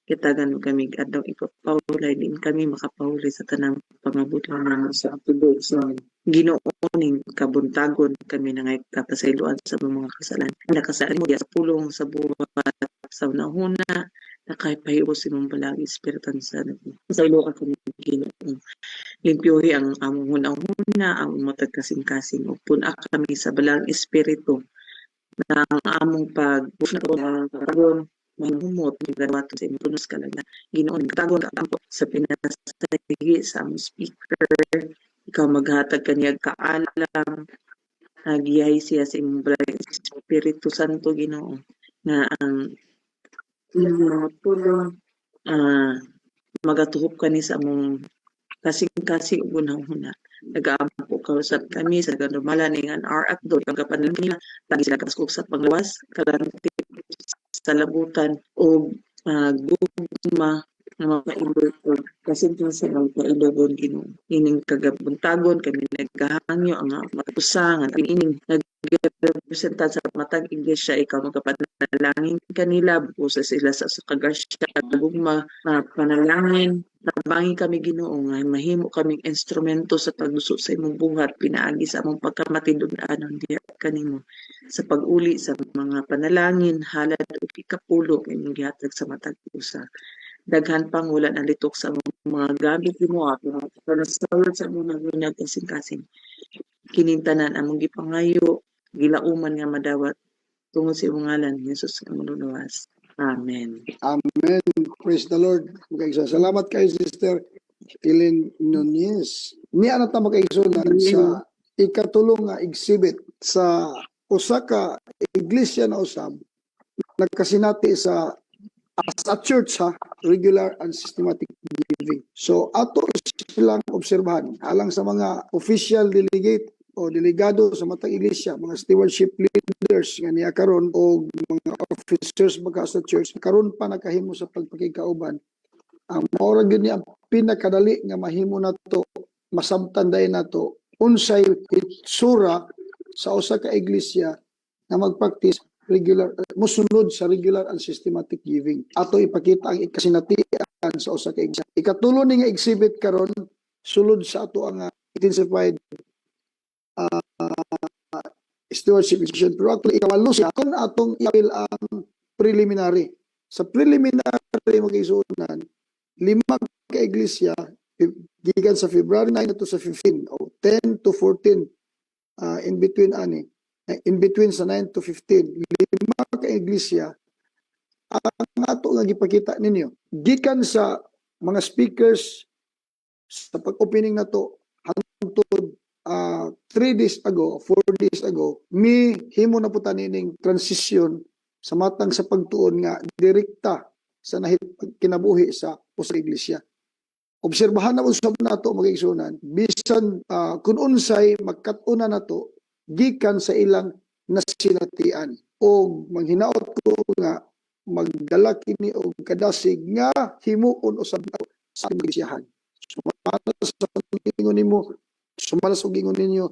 Kitagan mo kami adlaw ipapahulay din kami makapahulay sa tanang pangabutan namo sa tubo sa Ginoo ning kabuntagon kami na ngay kapasayloan sa mga kasalan. Nakasaan mo diya sa pulong sa buhat sa unahuna na kahit pahiwas imong balang espiritan sa sayloan kami Ginoo. Limpyohi ang among hunahuna ang matag kasing-kasing ug pun-a kami sa balang espiritu na ang among pagkaroon mahumot ng garawato sa imong tunos kalaga. Ginoo nagtagon ka ang sa pinasaygi sa among speaker. Ikaw maghatag kaniya kaalam nagiyahi siya sa imong balang Espiritu Santo Ginoo na ang imong tulong magatuhop kani sa among kasing-kasing ug hunahuna. Nag-aampo ka usab kami sa ganumala ning an hour at do kagapanalangin nila lagi sila kaskog sa panglawas kalanti sa labutan o gugma nga makailog o kasing sa makailog Ginoo. Ining kagabuntagon kami naghahangyo ang matusa nga ining nagrepresenta sa matag iglesia ikaw magapanalangin kanila busa sila sa kagasya gugma panalangin nabangi kami Ginoo nga mahimo kaming instrumento sa pagduso sa imong buhat pinaagi sa among pagkamatindog-anon diha kanimo sa pag-uli sa mga panalangin halad ug ikapulo imong gihatag sa matag usa. Daghan pang wala nalitok sa mga gamit mo para sa mga naglunyag kasing-kasing kinintanan among gipangayo gilauman nga madawat tungod sa imong ngalan Jesus ang manuluwas. Amen. Amen. Praise the Lord. Salamat kay Sister Ellen Nunez. Niya na ta magkaigsunan sa ikatulong nga exhibit sa usa ka iglesia na usab nagkasinati sa as a church regular and systematic giving. So ato silang obserbahan alang sa mga official delegate o delegado sa matang iglesia, mga stewardship leaders nga niya karon o mga officers baga sa church karon pa nakahimo sa pagpakigkauban. Ang maura gyud ni ang pinakadali nga mahimo nato masabtan day nato unsay itsura sa usa ka iglesia nga magpractice regular mosunod sa regular and systematic giving. Ato ipakita ang ikasinatian sa usa ka iglesia. Ikatulo ni nga exhibit karon sulod sa ato ang intensified stewardship decision. Pero actually ikawalo siya kung atong i-appeal ang preliminary. Sa preliminary magkaisunan 5 ka iglesia gikan sa February 9 to sa 15 o 10 to 14 in between sa 9 to 15 5 ka iglesia ang ato nga gipakita ninyo gikan sa mga speakers sa pag-opening nato hangtod 3 days ago 4 days ago himo na po tanining transition sa matang sa pagtuon nga direkta sa kinabuhi sa usa iglesia. Obserbahan na usab nato mag-igsunan bisan kun unsay magkat-una nato gikan sa ilang nasinatian o manghinaot ko nga magdala kini og kadasig nga himuon usab nato sa iglesiyahan. Sumalas og ingon ninyo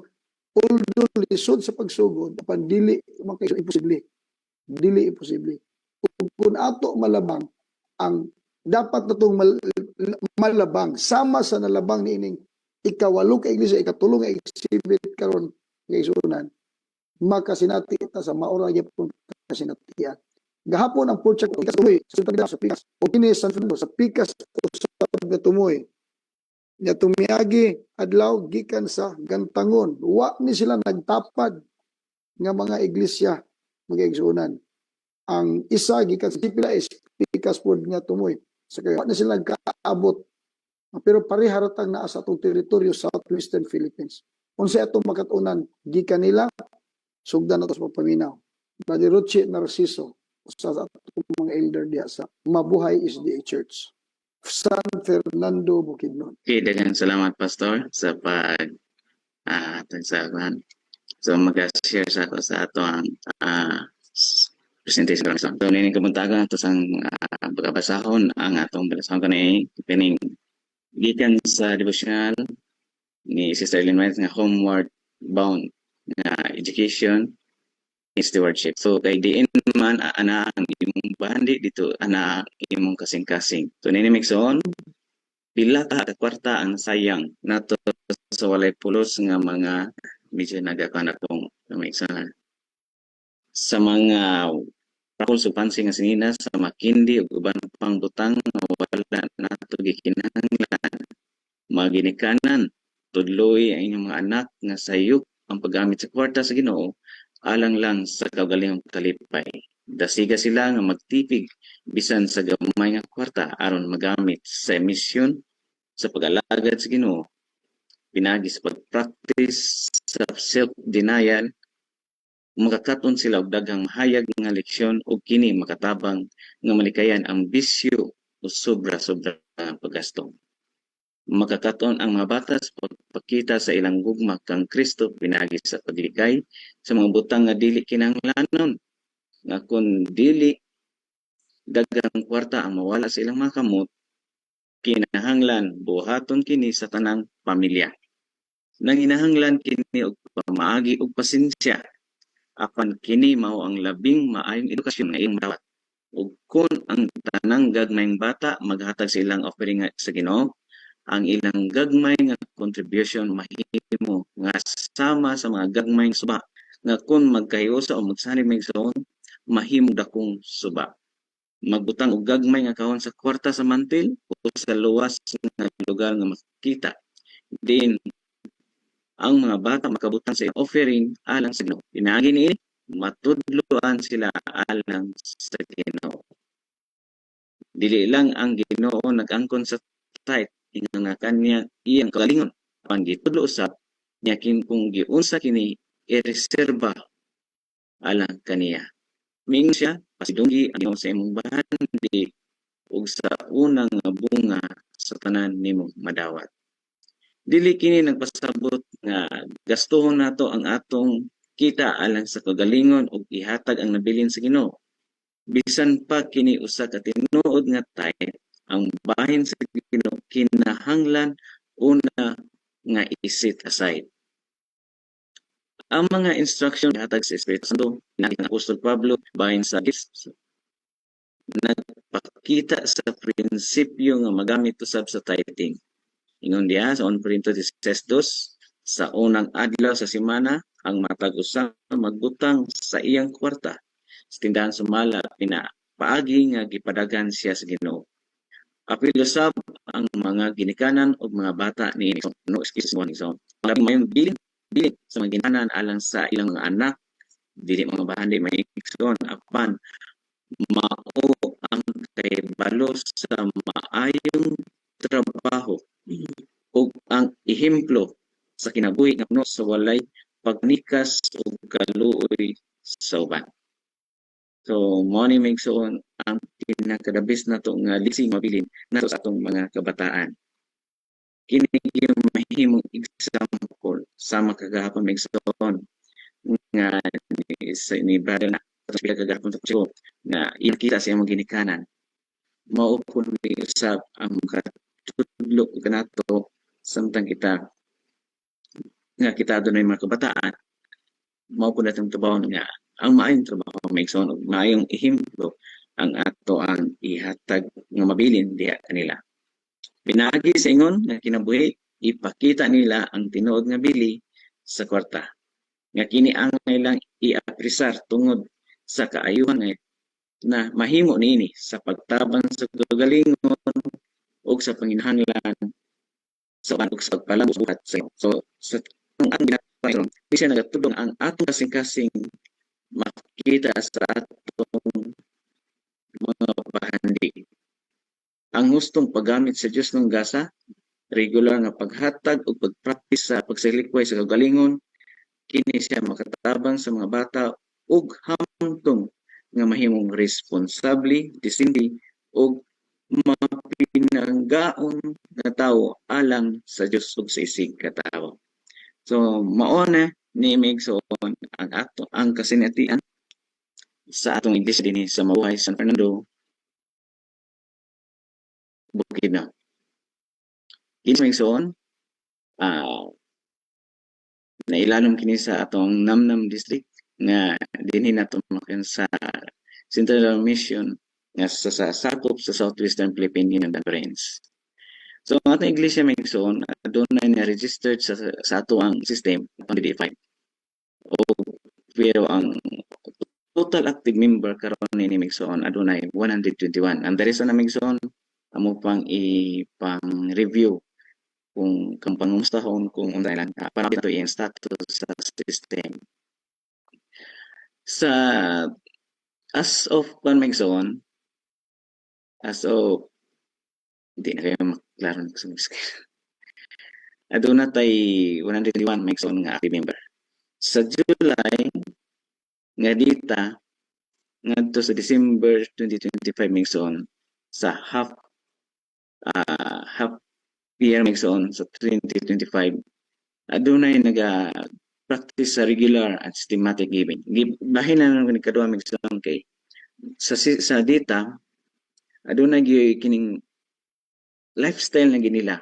although lisod sa pagsugod apan dili imposible. Dili imposible. Kung ato malabang ang dapat natong malabang sama sa nalabang niining ikawalo ka iglesia ikatulong nga exhibit karon nga isunan makasinati ta sa maura gyapon kasinatian. Gahapon ang porch tumoy sa Pikas o kini sa Pikas sa tumoy nya tumiyagi adlaw gikan sa Gantangon wa ni sila nagtapad nga mga iglesia mga igsunan. Ang isa gikan sa pila is Pikas pod nga tumoy sa kaya wa ni sila nagkaabot pero pariharatang naa sa atong teritoryo southwestern Philippines. Unsay atong makatunan gikan nila sugdan nato sa paminaw. Brother Roche Narciso sa atong mga elder diha sa Mabuhay SDA Church San Fernando, Bukidnon. Okay, daghang salamat Pastor sa So mag-share sa ako sa ato ang presentation. So nining kabuntagan ato sang pagabasahon ang atong basahon kanay kining gikan sa devotional ni Sister Ellen White nga homeward bound nga education is stewardship. So kay diin man ana ang imong bandi dito ana imong kasing-kasing. So ninimigson pila ka kwarta ang sayang nato sa walay pulos nga mga medyo nagakan akong kamigsan sa mga rakol supansi nga sinina sa makindi ug uban pang butang nga wala nato gikinahanglan maginikanan tudloy ang inyong mga anak nga sayop ang paggamit sa kwarta sa Ginoo alang lang sa kaugalingong talipay. Dasiga sila nga magtipig bisan sa gamay nga kwarta aron magamit sa misyon sa pag-alagad sa Ginoo. Pinagi sa pag-practice sa self-denial, makakaton sila og daghang mahayag nga leksyon ug kini makatabang nga malikayan ang bisyo o sobra-sobra nga paggasto. Makakaton ang mga bata sa pagpakita sa ilang gugma kang Kristo pinagi sa paglikay sa mga butang nga dili kinahanglanon nga kun dili daghang kwarta ang mawala sa ilang mga kamot kinahanglan buhaton kini sa tanang pamilya. Nanginahanglan kini og pamaagi ug pasensya apan kini mao ang labing maayong edukasyon nga iyong dawat. Ug kun ang tanang gagmayng bata maghatag sa ilang offering sa Ginoo, ang ilang gagmay nga contribution mahimo nga sama sa mga gagmay nga suba nga kun magkahiusa o magsanib may soon mahimo dakong suba. Magbutang og gagmay nga kahon sa kwarta sa mantil o sa luwas nga lugar nga makita. Din ang mga bata makabutang sa offering alang sa Ginoo. Pinaagi niini matudloan sila alang sa Ginoo. Dili lang ang Ginoo nag-angkon sa tithe nga kanya iyang kagalingon apan gitudlo usab niya kung giunsa kini ireserba alang kaniya. Mingon siya pasidunggi ang Ginoo sa imong bandi ug sa unang nga bunga sa tanan nimo madawat. Dili kini nagpasabot nga gastuhon nato ang atong kita alang sa kagalingon ug ihatag ang nabilin sa Ginoo. Bisan pa kini usa ka tinuod nga tithe ang bahin sa Ginoo kinahanglan una nga iset aside. Ang mga instruction ihatag sa Espiritu Santo nakita ng Apostol Pablo bahin sa gifts nagpakita sa prinsipyo nga magamit usab sa tithing. Ingon diha sa 1 Corintios 16:2 sa unang adlaw sa semana ang matag usa magbutang sa iyang kwarta sa tindahan sumala pinapaagi nga gipadagan siya sa Ginoo. Apil usab ang mga ginikanan o mga bata ni no excuse mo ni so labi mayong bilin sa mga ginikanan alang sa ilang mga anak dili mga bahandi may ikson apan mao ang kahibalo sa maayong trabaho ug ang ehemplo sa kinabuhi nga puno sa walay pagnikas ug kaluoy sa uban. So, mo ni migsoon ang pinakadabis na to nga lising mabilin nato sa atong mga kabataan. Kini yung mahimong example sa makagahapon migsoon nga ni brother na sa kagahapon sa ko nga iyakita sa imong ginikanan. Mao kun usab ang katudlo kanato samtang kita nga kita adunay mga kabataan. Mao kun natong tubawon nga ang maayong trabaho maigsoon og maayong ehemplo ang ato ang ihatag nga mabilin diha kanila. Pinaagi sa ingon nga kinabuhi ipakita nila ang tinuod nga bili sa kwarta. Nga kini ang ilang iapresar tungod sa kaayuhan na mahimo niini sa pagtabang sa kagalingon ug sa panginahanglan sa ug sa pagpalangos buhat sa so sa ang ginatawag bisa nagatudong ang atong kasing-kasing makita sa atong mga bahandi. Ang hustong paggamit sa Dios ng gasa, regular nga paghatag o pagpractice sa pagsalikway sa kagalingon, kini siya makatabang sa mga bata ug hamtong nga mahimong responsable, disindi ug mapinanggaon nga tawo alang sa Dios ug sa isig ka tawo. So mao na ni Migson ang kasinatian sa atong iglesia dinhi sa Mabuhay San Fernando Bukidnon. Kini Migson nailalom kini sa atong Namnam district nga dinhi nato sa Central Mission nga sa sakop sa Southwestern Philippine Union Province. So ang atong iglesia Migson adunay na registered sa ato ang system 2025. Pero ang total active member karon ni Migson adunay 121. Ang diri sa Migson amo pang ipang-review kung pangumustahon kung unsa lang para ito yung status sa system. Sa as of Migson, as of hindi na kayo maklaro sa aduna tay 121 Migson nga active member. Sa July nga dita ngadto sa December 2025 Migson sa half year Migson sa 2025 adunay naga-practice sa regular at systematic giving. Bahin na nang kadua Migson kay sa data adunay kining lifestyle na ginila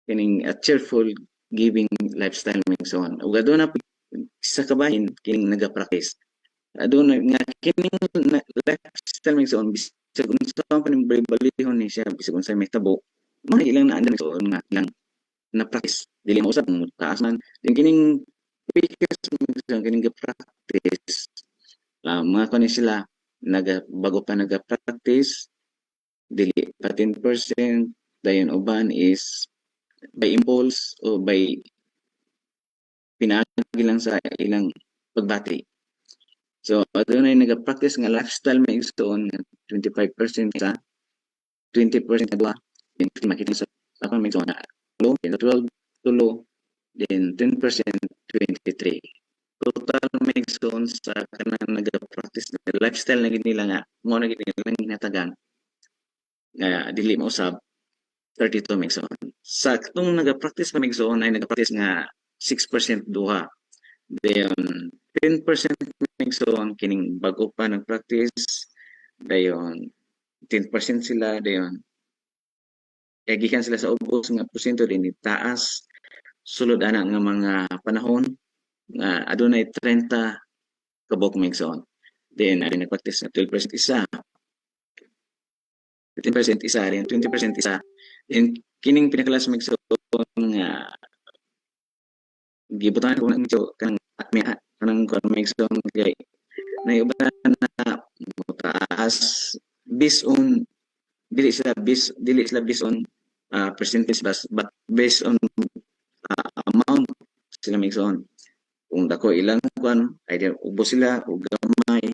kining a cheerful giving lifestyle Migson. Ug aduna sa kabahin kining naga-practice adunay nga kining lifestyle Migson bisag unsa pa ning balihon ni siya bisag unsa may tabo mga ilang naandan Migson nga ilang na practice dili mo usab mo taas man din kining pikas Migson kining ga-practice mga kani sila bago pa naga-practice dili pa 10% dayon uban is by impulse o by pinagi lang sa ilang pagbati. So adunay naga-practice nga lifestyle Migson 25% sa 20% adwa din makita sa akong Migson na 12 tulo then 10% 23. Total Migson sa kanang naga-practice na lifestyle na ginila nga mo na ginila ginatagan nga dili mo usab 32 Migson. Sa katong naga-practice pa Migson ay naga-practice nga 6% duha. Dayon 10% Migson kining bago pa nag-practice. Dayon 10% sila dayon gikan sila sa ubos nga porsyento din taas sulod ana nga mga panahon nga adunay 30 kabok Migson. Then ari nag-practice na 12% isa 15% isa rin 20% isa. Then kining pinakalas Migson nga gibutan ko nang kanang Migson kay naiuban na taas based on dili sila based on percentage but based on amount sila Migson. Kung dako ilang kuan ay ubos sila o gamay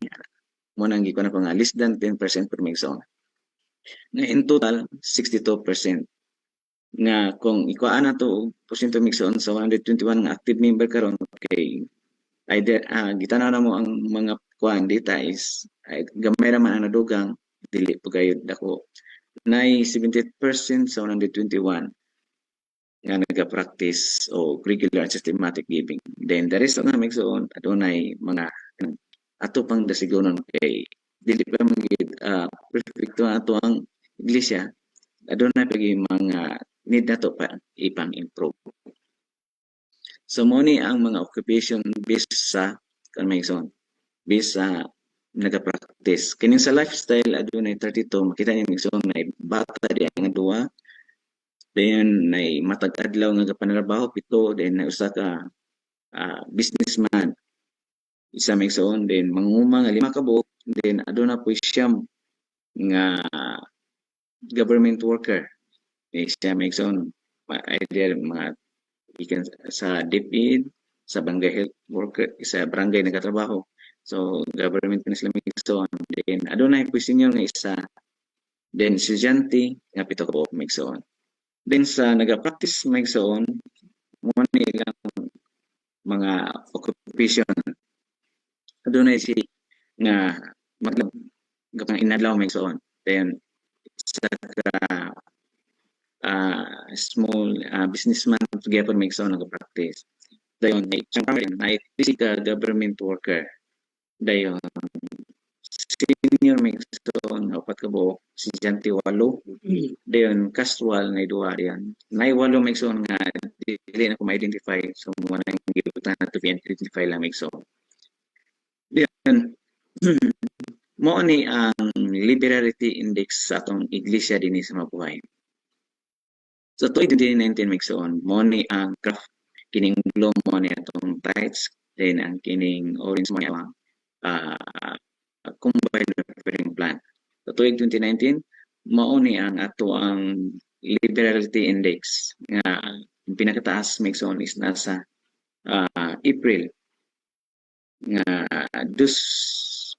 mo nang gikuan pa nga less than 10% per Migson. Nga in total 62%. Nga kung ikuan na to porsyento Migson sa 121 nga active member karon kay either gitanaw na mo ang mga kuan data is gamay ra man ang nadugang dili po kayo dako. Nay 70% sa 121 nga naga-practice o regular systematic giving. Then the rest nga Migson adunay mga ato pang dasigonon kay dili pa magid perfecto ato ang iglesia adunay pagi mga need nato pa ipang-improve. So mo ni ang mga occupation based sa Migson based sa naga-practice. Kining sa lifestyle adunay 32 makita ni Migson na bata di nga duwa. Then nay matag adlaw nga panarbaho pito then na usa ka businessman isa Migson then manguma nga 5 ka buok then aduna po siyam nga government worker siya Migson either mga ikan sa DepEd sa barangay health worker sa barangay nagatrabaho. So government na sila Migson then adunay po senior nga isa then estudyante nga 7 ka buok Migson. Then sa naga-practice Migson mo ni ilang mga occupation adunay si nga maglab inadlaw Migson then sa small businessman together Migson naga-practice dayon siyang primary na physical government worker. Dayon senior Migson upat ka buok si Janti 8. Dayon casual na duha diyan. Nay 8 Migson nga dili na ko ma-identify, so mo na gibutan na to identify lang Migson. Dayon mo ni ang liberality index sa atong iglesia dinhi sa Mabuhay. So to 2019 Migson mo ni ang graph kining blue mo ni atong tithes, then ang kining orange mo ni ang combined offering plan. So tuig 2019 mao ni ang ato ang liberality index nga ang pinakataas Migson is nasa April nga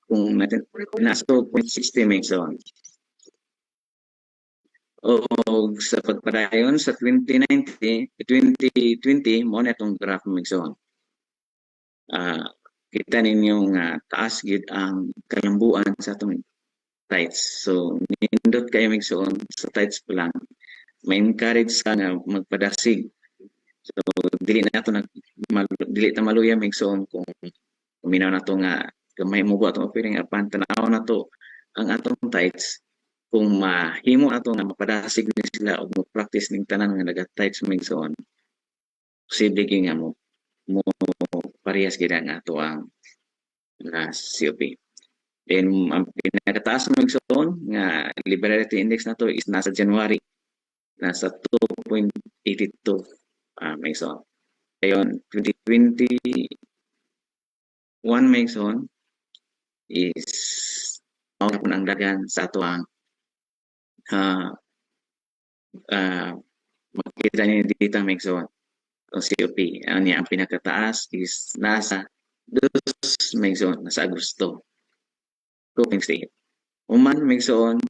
kung natin nasa 2.60 Migson. O sa pagpadayon sa 2020 mo na itong graph Migson. Kita ninyo nga taas gid ang kalambuan sa atong tithes. So nindot kayo Migson sa tithes pa lang. May encourage ka nga magpadasig. So dili na dili ta maluya Migson kung minaw na to nga gamay mo ba atong offering apan tanaw na to ang atong tithes. Kung mahimo ato nga mapadasig ni sila o mo-practice ning tanan nga naga-tithes Migson, posible nga mo parehas gid ang ato ang COP. Then ang pinakataas Migson nga liberality index nato is nasa January, nasa 2.82 Migson. Ayon 2021 Migson is ang dagan sa ato ang makita niyo dito Migson o COP. Ang pinakataas is nasa 2 Migson, nasa Agosto 2.8. Uman Migson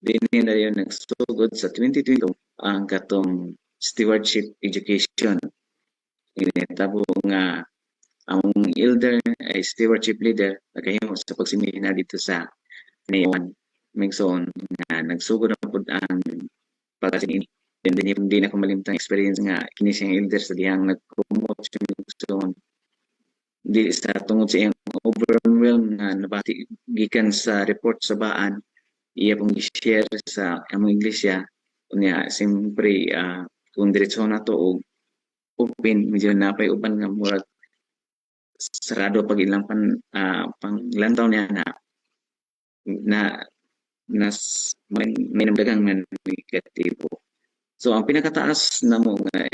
din na yun nagsugod sa 2022 ang katong stewardship education. Initabo nga ang elder ay stewardship leader nagahimo sa pagsimina dito sa Neon Migson nga nagsugod na pud ang pagkasin ini. Then hindi na ko malimtang experience nga kini siyang elder sa diyang nag-promote siya Migson. Di sa tungod sa iyang overwhelm nga nabati gikan sa report sa baan, iya pong i-share sa among iglesia unya simpre kung diretso na to og open medyo napay uban nga murag sarado pag ilang panglantaw niya na may namdagang negatibo. So ang pinakataas na mo nga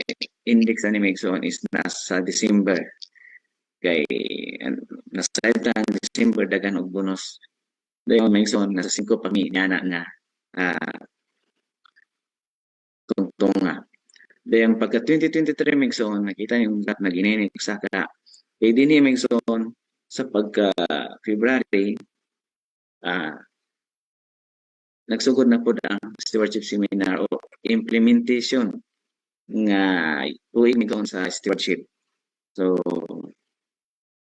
index ni Migson is nasa December. Kay nasa December dagan og bonus. Dayon Migson nasa 5 pa mi nga tungtunga. Dayon pagka 2023 Migson nakita yung graph na gininig sa ka. Kay dinhi Migson sa pagka February nagsugod na po ang stewardship seminar o implementation nga tuig Migson sa stewardship. So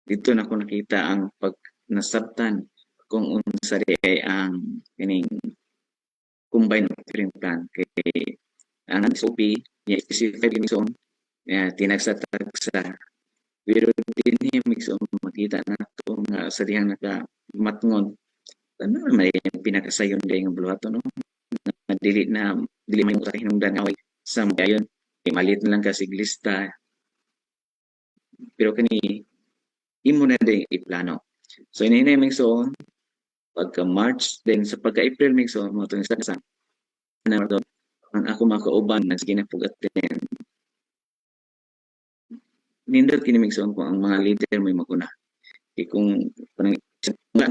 dito na ko nakita ang pag nasabtan kung unsa ay ang kining combined offering plan kay ang SOP niya specific Migson tinagsatag sa pero dinhi Migson makita na to nga sa diyang nakamatngon ano may pinakasayon day nga buluhato no dili may sa hinungdan away sa mayon malit na lang kasi lista pero kani imo na din iplano. So inhinay Migson pagka March then sa pagka April Migson mo to sa ang ako makauban nagsige na pugaten nindot kini Migson kung ang mga leader may maguna kung parang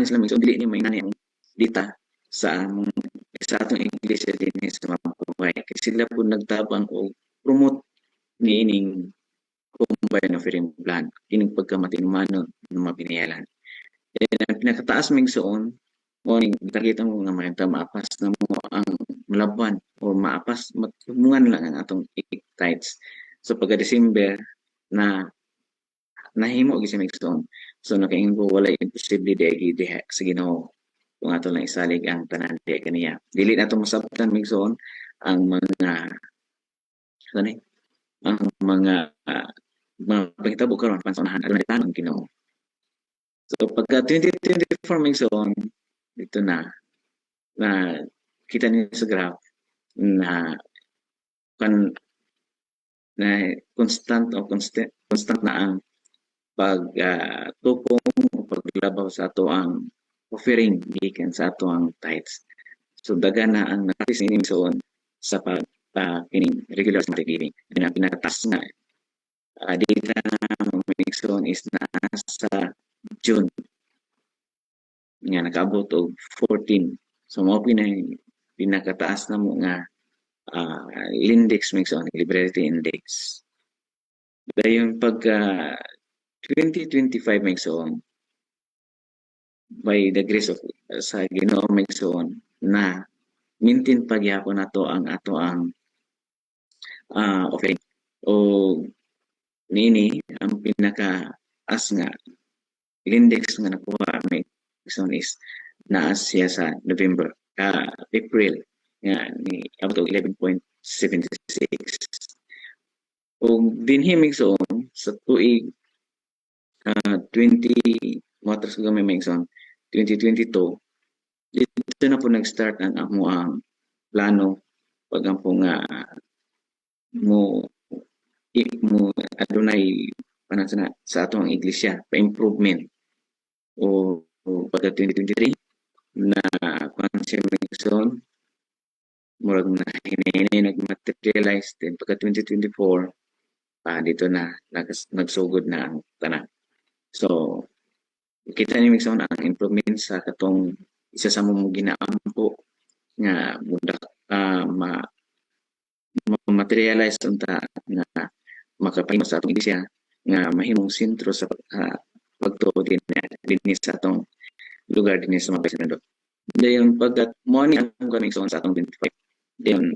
sila Migson dili ni may nani ang dita sa atong iglesia din sa Mabuhay kasi sila po nagtabang o promote ni ining combined offering plan kining pagkamatinumano ng mga binayalan. Ang pinakataas Migson mo ning nakita mo nga makita maapas na mo ang mulaban o maapas matubungan lang ang atong tithes. So pagka December na nahimo gyud si Migson. So nakaingon ko wala imposible diha sa Ginoo kung ato lang isalig ang tanan diha kaniya. Dili na to masabtan Migson ang mga mapahitabo karon pansunahan adunay tanong Ginoo. So pagka 2024 migsoon dito na kita niyo sa graph na constant na ang pagtukong o paglabaw sa ato ang offering gikan sa ato ang tithes. So dagan na ang natis ini migsoon sa kining regular systematic giving. Na pinakatas nga data na migsoon is nasa June nga nakaabot og 14. So mao pinakataas na mo nga index migsoon, liberality index. Dayon pagka 2025 migsoon, by the grace of sa Ginoo migsoon na maintain pagyapon nato ang ato ang offering. O nini ang pinaka-as nga index nga nakuha migsoon is naas siya sa April nga ni abot og 11.76. Og dinhi migsoon sa tuig 2022 dito na po nag-start ang amo ang plano pag ang po nga mo adunay panasana sa atong iglesia pa improvement o pagka 2023 na consumption murag na hinay nag-materialize din pagka 2024 dito na nagsugod na ang tanan. So kita ni migsoon ang improvement sa katong isa sa mong ginaampo nga mudak materialize unta nga makapahimo sa atong iglesia nga mahimong sentro sa pagtuo din sa atong lugar din sa mga paisano. Dayon pagkat mo ni ang migsoon sa atong 25. Dayon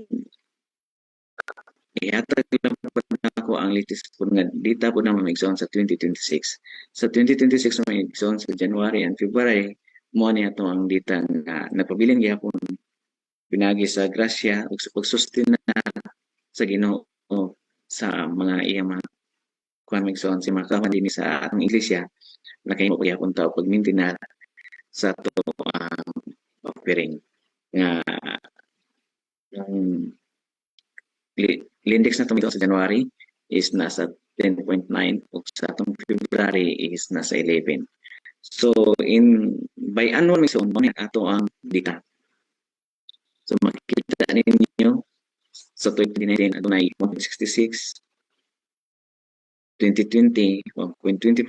ihatag lang po na ako ang latest po nga data po na mamigsoon sa 2026. Sa 2026 mamigsoon sa January and February, mo ni ato ang data nga napabilin gyapon pinagi sa grasya ug sa pagsustin na sa Ginoo sa mga iyang mga migsoon si makaman din sa atong iglesia nakahimo gyapon ta og pag-maintain na sa ato offering nga index na tumito sa January is nasa 10.9 ug sa atong February is nasa 11. So by annual migsoon mo ni ato ang data. So makikita ninyo sa 2019 adunay 1.66, 2020 1.24,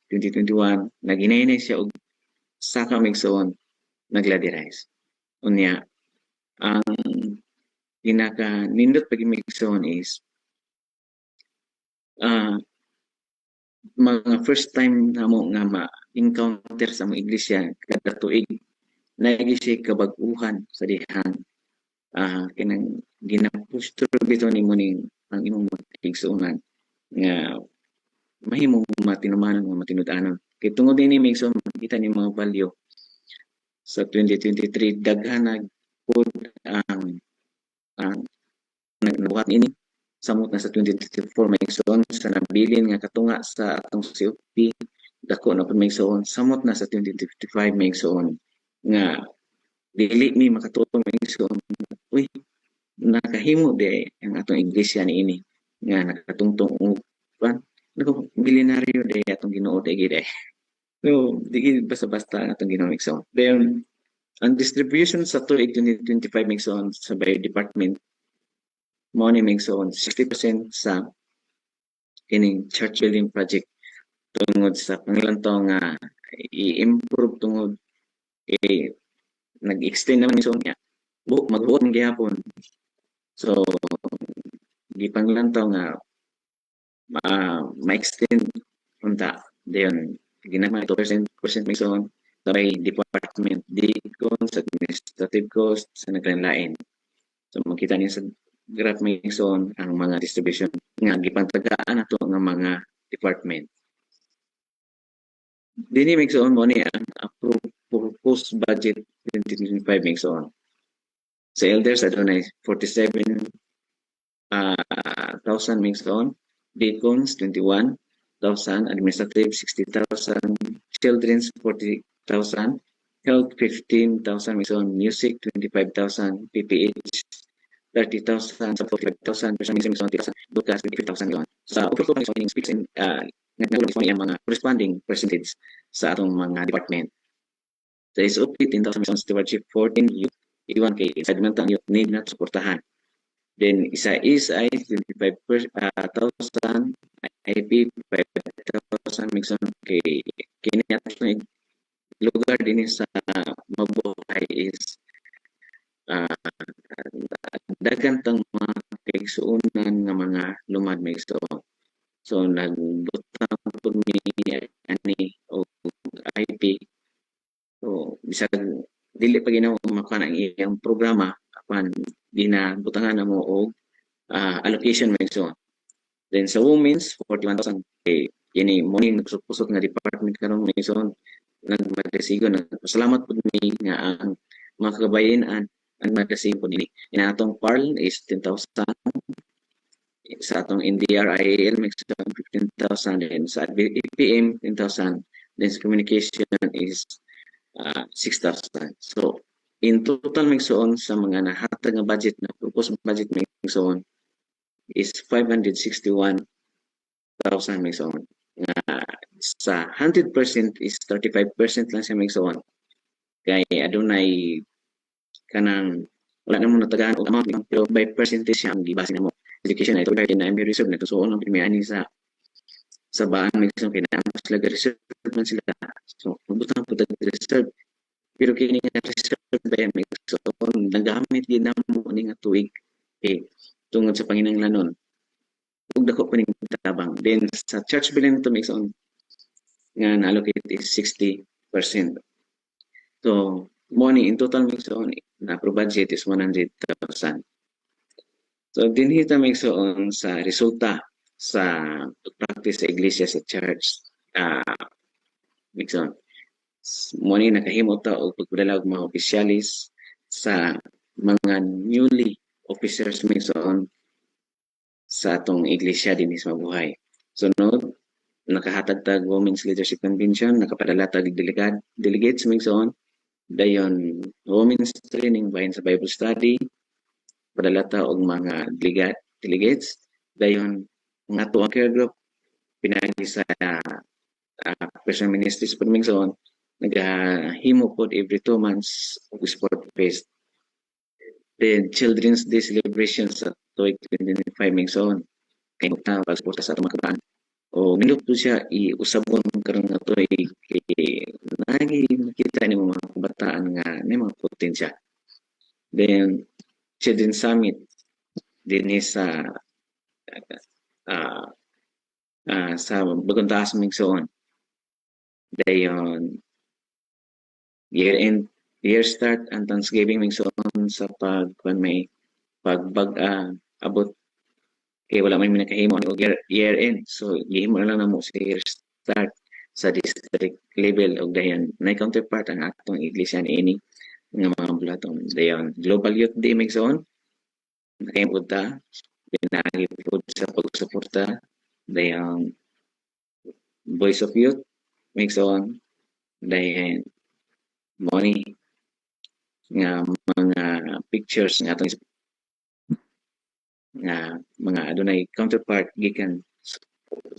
2021 naginay siya og saka migsoon nagladirise. Unya ang pinaka nindot pag migsoon is mga first time na mo nga ma-encounter sa mga iglesia kada tuig naigi siya kabag-uhan sa dihang kinang ginapusto bito nimo ning ang imong igsuonan nga mahimong matinumanon nga matinud-anon kay tungod ini migsoon makita ni mga value sa 2023 daghan pud ang nabuhat ini samot na sa 2024 migsoon sa nabilin nga katunga sa atong COP dako na pud migsoon samot na sa 2055 migsoon nga dili mi makatuon migsoon uy nakahimo di ang atong iglesia niini nga nakatungtong pan nako milyonaryo di atong Ginoo di gid so di basta-basta ang atong Ginoo migsoon. Then ang distribution sa tuig 2025 migsoon sa by department mo ni migsoon 60% sa kining church building project tungod sa pangilantaw nga i-improve tungod nag-extend naman migsoon niya magbuot ng gihapon so di pangilantaw nga ma-extend unta dayon ginama 2% migsoon by department di sa administrative cost sa naglain-lain. So makita niyo sa graph migsoon ang mga distribution nga gipantagaan nato nga mga department. Dini migsoon mo ni ang approved proposed budget 2025 migsoon. Sa elders adunay 47,000 migsoon deacons 21,000, administrative 60,000, children's 40,000, health 15,000, music 25,000, PPH 30,000, sa 45,000, personal mission 20,000, broadcast 25,000 yon. Sa overflow ng speaks in ang mga corresponding percentage sa atong mga department. Sa SOP 10,000 mission stewardship 14 youth, iwan kay segmental youth need na suportahan. Then isa is ay 25,000, IP 5,000 mission kay kini atong lugar din sa mabuhay is dagan tang mga kaigsuonan nga mga lumad may so nagbutang po ni ani o IP so bisag dili pa ginawa makuha ang iyang programa apan di na butangan na mo og allocation may then sa women's 41,000 kay kini morning nagsupusot nga department karon may nagmadesigo nagpasalamat po ni nga ang mga kababayan ang magkasing po nini. Atong PARL is 10,000. Sa atong NDRIAL may 15,000. Then sa EPM 10,000. Then sa communication is 6,000. So in total may sa mga nahatag nga budget na proposed budget may is 561,000 may sa 100% is 35% lang siya may kay adunay kanang wala na mo natagaan og amount pero by percentage siya ang gibase namo education na ito dahil na may reserve na tusuon ang pimiani sa baan may kay na mas laga reserve man sila so mabutang po reserve pero kini nga reserve ba may nagamit gid namo ni nga tuig tungod sa panginahanglanon ug dako pa ning tabang then sa church billing to make nga na-allocate is 60%. So money in total mix na pro budget is 100,000. So dinhi ta mix sa resulta sa practice sa iglesia sa church mix money nakahimo ta og pagpadala og mga opisyalis sa mga newly officers mix sa atong iglesia dinhi sa mabuhay. So nakahatag tag Women's Leadership Convention, nakapadala tag delegates mix dayon women's training bahin sa Bible study padala ta og mga delegates dayon nga ato ang care group pinagi sa personal ministries pud ming nagahimo pod every 2 months og sport fest then Children's Day celebration sa 2025 ming kay pagsuporta sa atong mga kabataan o nindot po siya iusabon karon nga to lagi makita ni mga kabataan nga may mga potensya. Then Children's Summit din sa bagong taas ming dayon year start and Thanksgiving ming sa abot kaya wala man minakahimo o year end so gihimo na lang namo sa year start sa district level og dayon na counterpart ang atong iglesia niini nga mga bulatong dayon Global Youth Day may nakahimo ta pinagi pud sa pagsuporta dayon Voice of Youth may dayon money nga mga pictures nga atong nga mga adunay counterpart gikan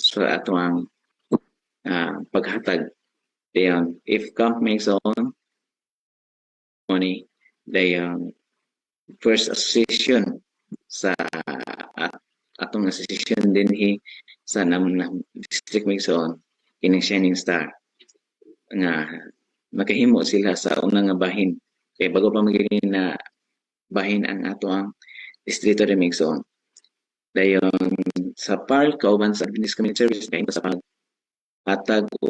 sa ato ang paghatag dayon if camp makes money dayon first association sa atong association din sa district makes kining Shining Star nga makahimo sila sa unang nga bahin kay bago pa magiging na bahin ang ato ang distrito rin mingson. Dayon sa PARL, kauban sa Adventist Community Service, dayon sa paghatag o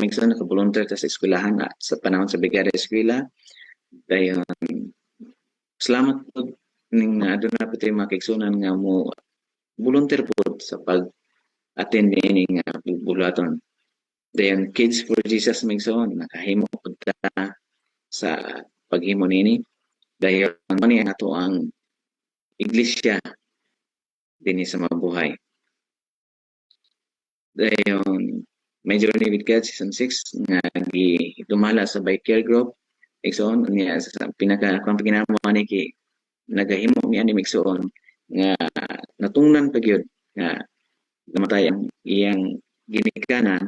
mingson, nakabolunteer ta sa eskwelahan sa panahon sa Brigada Eskwela. Dayon, salamat po ning doon na po tayo mga kaigsunan nga mo volunteer po sa pag-attend ni nga bulaton. Dayon, Kids for Jesus mingson, nakahimo po ta sa paghimo nini. Dayon man ang ato ang iglesia dinhi sa mabuhay. Dayon may Journey with God season 6 nga dumala sa by care group igsoon niya sa pinaka akong paginamo ani kay nagahimo mi ani igsoon nga natungnan pa gyud nga namatay ang iyang ginikanan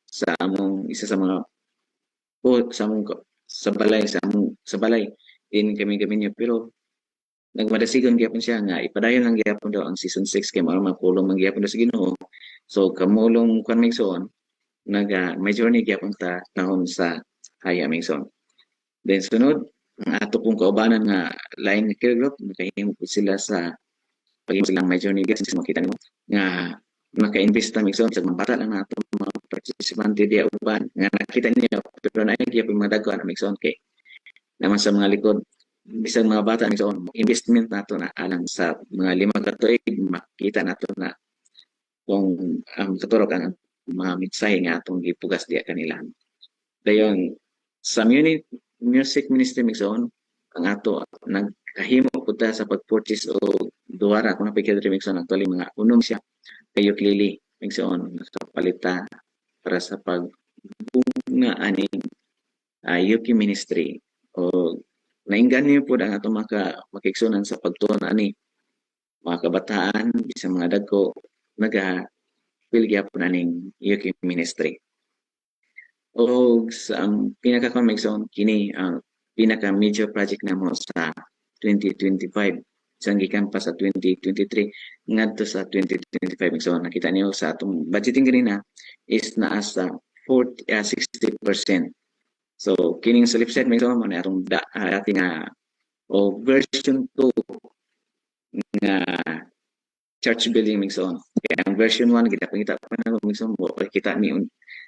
sa among isa sa mga sa among sa balay din kami niyo pero nagmadasigon gyapon siya nga ipadayon lang gyapon daw ang season 6 kay mao mapulong man gyapon daw sa Ginoo. So kamulong kwan migsoon may journey gyapon ta tahon sa haya migsoon. Then sunod ang ato pong kaubanan nga lain nga care group nakahimo po sila sa pag silang may journey guys makita nimo nga naka-invest ta migsoon sa mga bata lang nato mga participante diya uban nga nakita niyo pero na gyapon mga dagko na migsoon kay naman sa mga likod bisan mga bata migsoon investment nato na alang sa mga 5 ka tuig makita nato na kung ang katurok ang mga mensahe nga atong gipugas diya kanila. Dayon sa music ministry migsoon ang ato nagkahimo pud ta sa pag-purchase o duwara kung napikadre migsoon actually mga unom siya kay ukulele migsoon nakapalita para sa pagbunga aning Yuki ministry o nainggan niyo po ang ato makiksunan sa pagtuon ani mga kabataan bisan mga dagko naga-pilgya po aning Yuki ministry. O ang pinaka-connection kini ang pinaka major project namo sa 2025 isang gikan pa sa 2023 ngadto sa 2025 so nakita niyo sa atong budgeting ganina is naa sa 60%. So kining sa left side may man atong ating o version 2 nga church building migsoon. Kaya ang version 1 kita pangita pa na migsoon mo kita ni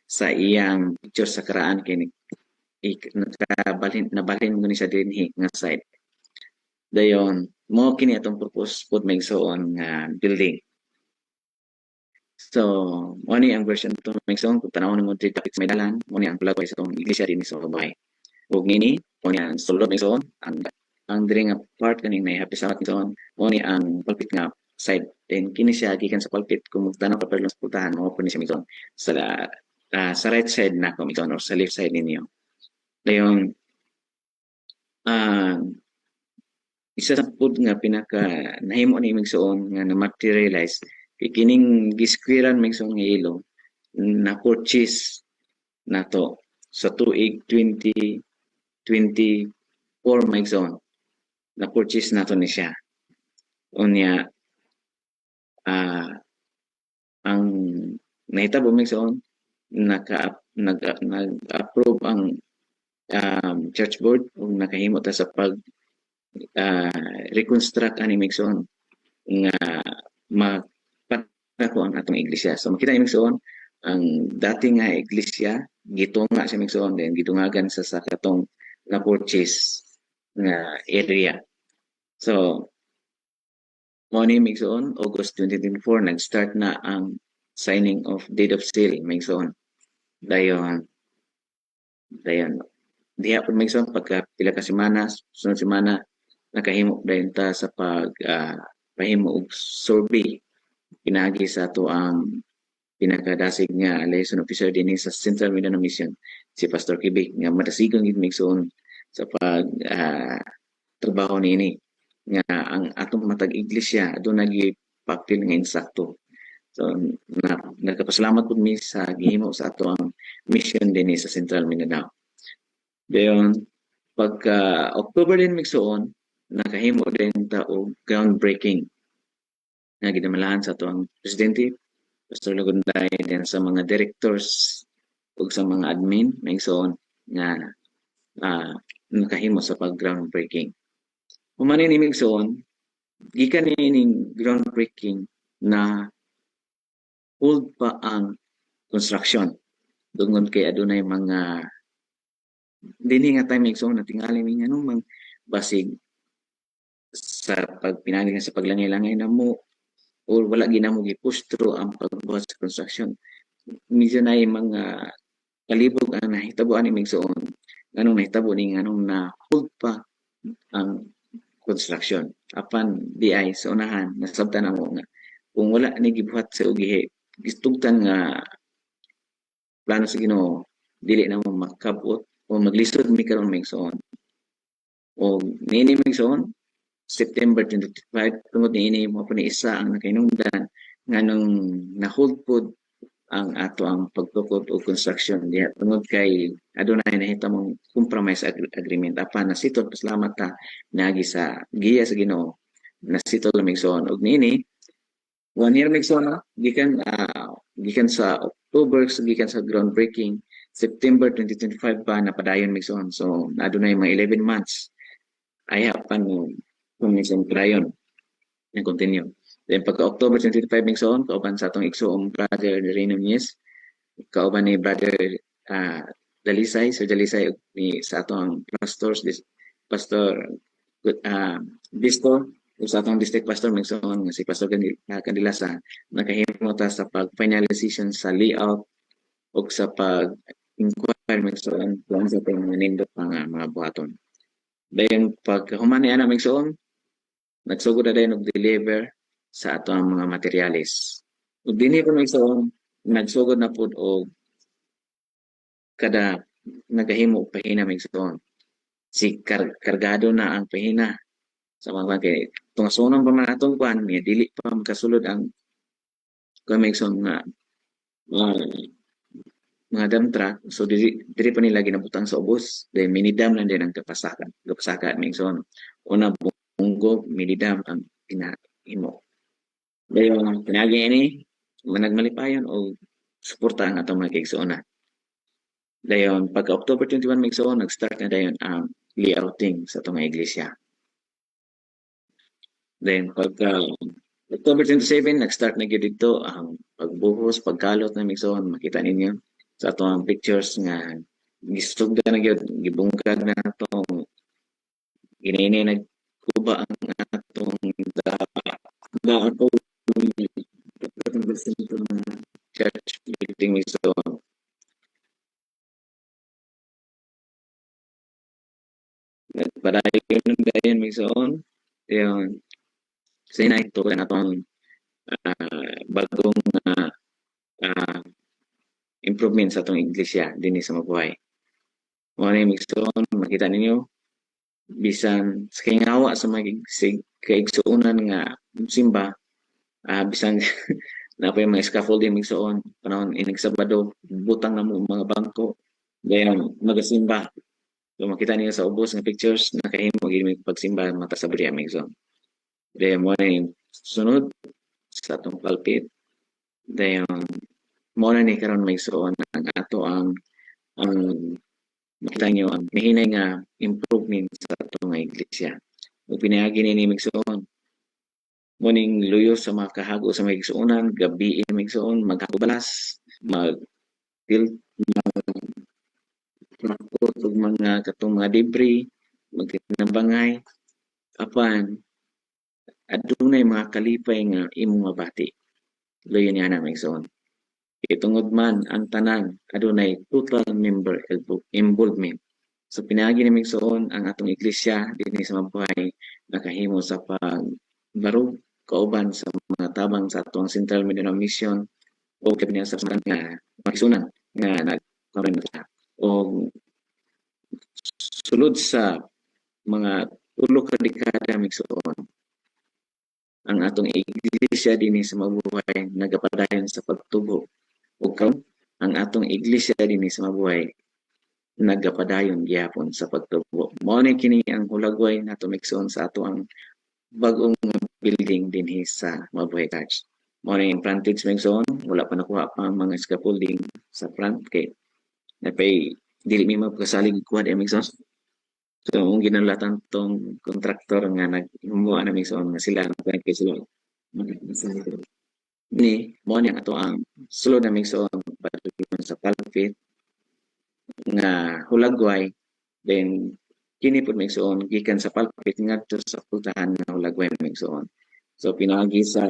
sa iyang picture sa karaan kini nabalhin mo ni sa dinhi nga side. Dayon mo kini atong purpose pud migsoon nga building. So mo ni ang version 2 migsoon kung tanawon mo diri topics may dalan mo ni ang plug sa tong iglesia dinhi sa Babay. Ug nini mo ni ang sulod migsoon ang diri nga part kaning may happy sabbath migsoon mo ni ang pulpit nga side. Then kini siya gikan sa pulpit kung magtanaw ka perlo sa pultahan mo po ni siya migsoon sa right side na ko migsoon or sa left side ninyo. Dayon isa sa pud nga pinaka nahimo ni migsoon nga na materialize kay kining giskwiran migsoon nga ilo na purchase nato sa tuig 2024 migsoon na purchase nato ni siya. Unya ang nahitabo migsoon nag-approve ang church board ug nakahimo ta sa pag reconstruct ani migsoon nga magpatako ang atong iglesia. So makita ni migsoon ang dati nga iglesia gitunga sa migsoon then gidungagan sa katong na purchase nga area. So mo ni migsoon August 2024 nag-start na ang signing of deed of sale migsoon. Dayon diha pud migsoon pagka pila ka semana sunod semana nakahimo dayon ta sa pahimo og survey pinagi sa ato ang pinakadasig nga liaison officer dinhi sa Central Mindanao Mission si Pastor Kibi nga madasigon gid migsoon sa pag trabaho niini nga ang atong matag iglesia aduna gi papel nga insakto. So nagpasalamat pud mi sa gihimo sa ato ang mission dinhi sa Central Mindanao. Dayon pagka October din migsoon nakahimo din ta og groundbreaking nga ginamalahan sa ato ang presidente Pastor Lagunday din sa mga directors ug sa mga admin migsoon nga nakahimo sa pag groundbreaking. Humanin ni migsoon gikan ni groundbreaking na hold pa ang construction dungon kay adunay mga dinhi nga time migsoon natingali mi nga mang basig sa pagpinagi sa paglangay-langay na mo or wala ginamo gi-push through ang pagbuhat sa construction. Medyo na mga kalibog ang nahitabo ani migsoon nganong nahitabo ni nganong na hold pa ang construction. Apan di ay sa unahan nasabtan na mo nga kung wala ni gibuhat sa ugihe gistugtan nga plano sa Ginoo dili na mo makabot o maglisod mi karon migsoon. O niini migsoon September 25 tungod niini mo pa ni isa ang nakainungdan nganong na-hold pod ang ato ang pagtukod o construction diha tungod kay adunay nahitamong compromise agreement apan nasitod pasalamat ta naagi sa giya sa Ginoo nasitod lang migsoon og niini 1 year migsoon gikan sa October gikan sa groundbreaking September 2025 pa napadayon migsoon so adunay mga 11 months ay hapan kung minsan padayon na continue. Then pagka October 25 migsoon kauban sa atong igsoong brother Reno Nunez kauban ni brother Dalisay Sir Dalisay ni sa atong pastors pastor Bispo sa atong district pastor migsoon si Pastor Candilasa nakahimo ta sa pag final decision sa layout o sa pag inquire migsoon kung sa atong nindot mga buhaton. Dayon pag humani ana migsoon nagsugod na dayon og deliver sa ato ang mga materyales. Ug dinhi ko migsoon nagsugod na pud og kada nagahimo og pahina migsoon. Si kargado na ang pahina sa mga kay tungasunon pa man atong kwan niya dili pa makasulod ang migsoon nga mga dump truck so diri pa nila ginabutang sa ubos then minidam lang din ang kapasaka migsoon una bunggo minidam ang pinahimo. Dayon pinagi ini managmalipayon o suporta ang atong mga kaigsuonan. Dayon pagka October 21 migsoon nag-start na dayon ang layouting sa atong iglesia. Then pagka October 27 nag-start na gyud dito ang pagbuhos pagkalot na migsoon makita ninyo sa atong pictures nga gisugda na gyud gibungkag na atong ginini nagkuba ang atong church building migsoon. Padayon dayon migsoon dayon sinay to na atong bagong improvement sa atong iglesia dinhi sa Mabuhay. Mo ni migsoon makita ninyo bisan sa kingawa sa mga kaigsuonan nga simba bisan na pa yung mga scaffolding migsoon panahon inig Sabado butang na mo mga bangko dayon magasimba so makita niyo sa ubos nga pictures nakahimo gid pagsimba mata sa Bria migsoon dayon mo na sunod sa atong pulpit dayon mo na ni karon migsoon ang ato ang makita niyo ang mihinay nga improvement sa atong iglesia ug pinaagi ni migsoon morning luyo sa mga kahago sa mga igsuonan gabi migsoon maghabalas mag-tilt ug mga katong mga debris magtinambangay apan adunay mga kalipay nga imong mabati luyo niya na migsoon itungod man ang tanan adunay total member involvement so pinaagi ni migsoon ang atong iglesia dinhi sa Mabuhay nakahimo sa pagbarog kauban sa mga tabang sa atong Central Mindanao Mission o kabinet sa nga magsunan nga nagkaroon na o sulod sa mga tulo ka dekada migsoon ang atong iglesia dinhi sa Mabuhay nagapadayon sa pagtubo ug karon ang atong iglesia dinhi sa Mabuhay nagapadayon gyapon sa pagtubo mao ni kini ang hulagway nato migsoon sa ato ang bagong building dinhi sa Mabuhay Church. Mao ni frontage migsoon wala pa nakuha pa ang mga scaffolding sa front kay napay dili mi magkasalig kuha di migsoon. So ang ginalatan tong kontraktor nga naghimuwa na migsoon nga sila kay sila ni mao ni ato ang sulod na migsoon sa pulpit nga hulagway then kini pud migsoon gikan sa pulpit ngadto sa pultahan nga hulagway migsoon so pinaagi sa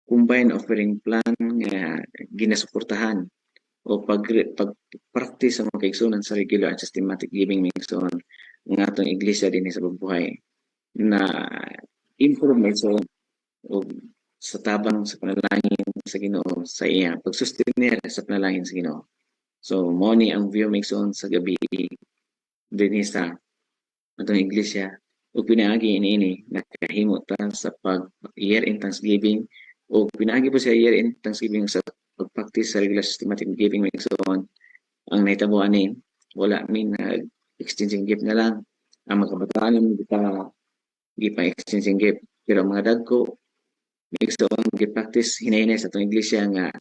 combined offering plan nga ginasuportahan o pag-practice sa mga kaigsuonan sa regular and systematic giving migsoon ng atong iglesia dinhi sa Mabuhay na information o sa tabang sa panalangin sa Ginoo sa iya pagsustenir sa panalangin sa Ginoo. So mo ni ang view mixon sa gabi dinhi sa atong iglesia ug pinaagi ini nakahimo ta sa pag year in Thanksgiving o pinaagi po sa year in Thanksgiving sa pag-practice sa regular systematic giving mixon ang naitabo ani wala min exchanging gift na lang ang mga kabataan naman gipa exchanging gift pero ang mga dagko mixon gi-practice hinay-hinay sa atong iglesia nga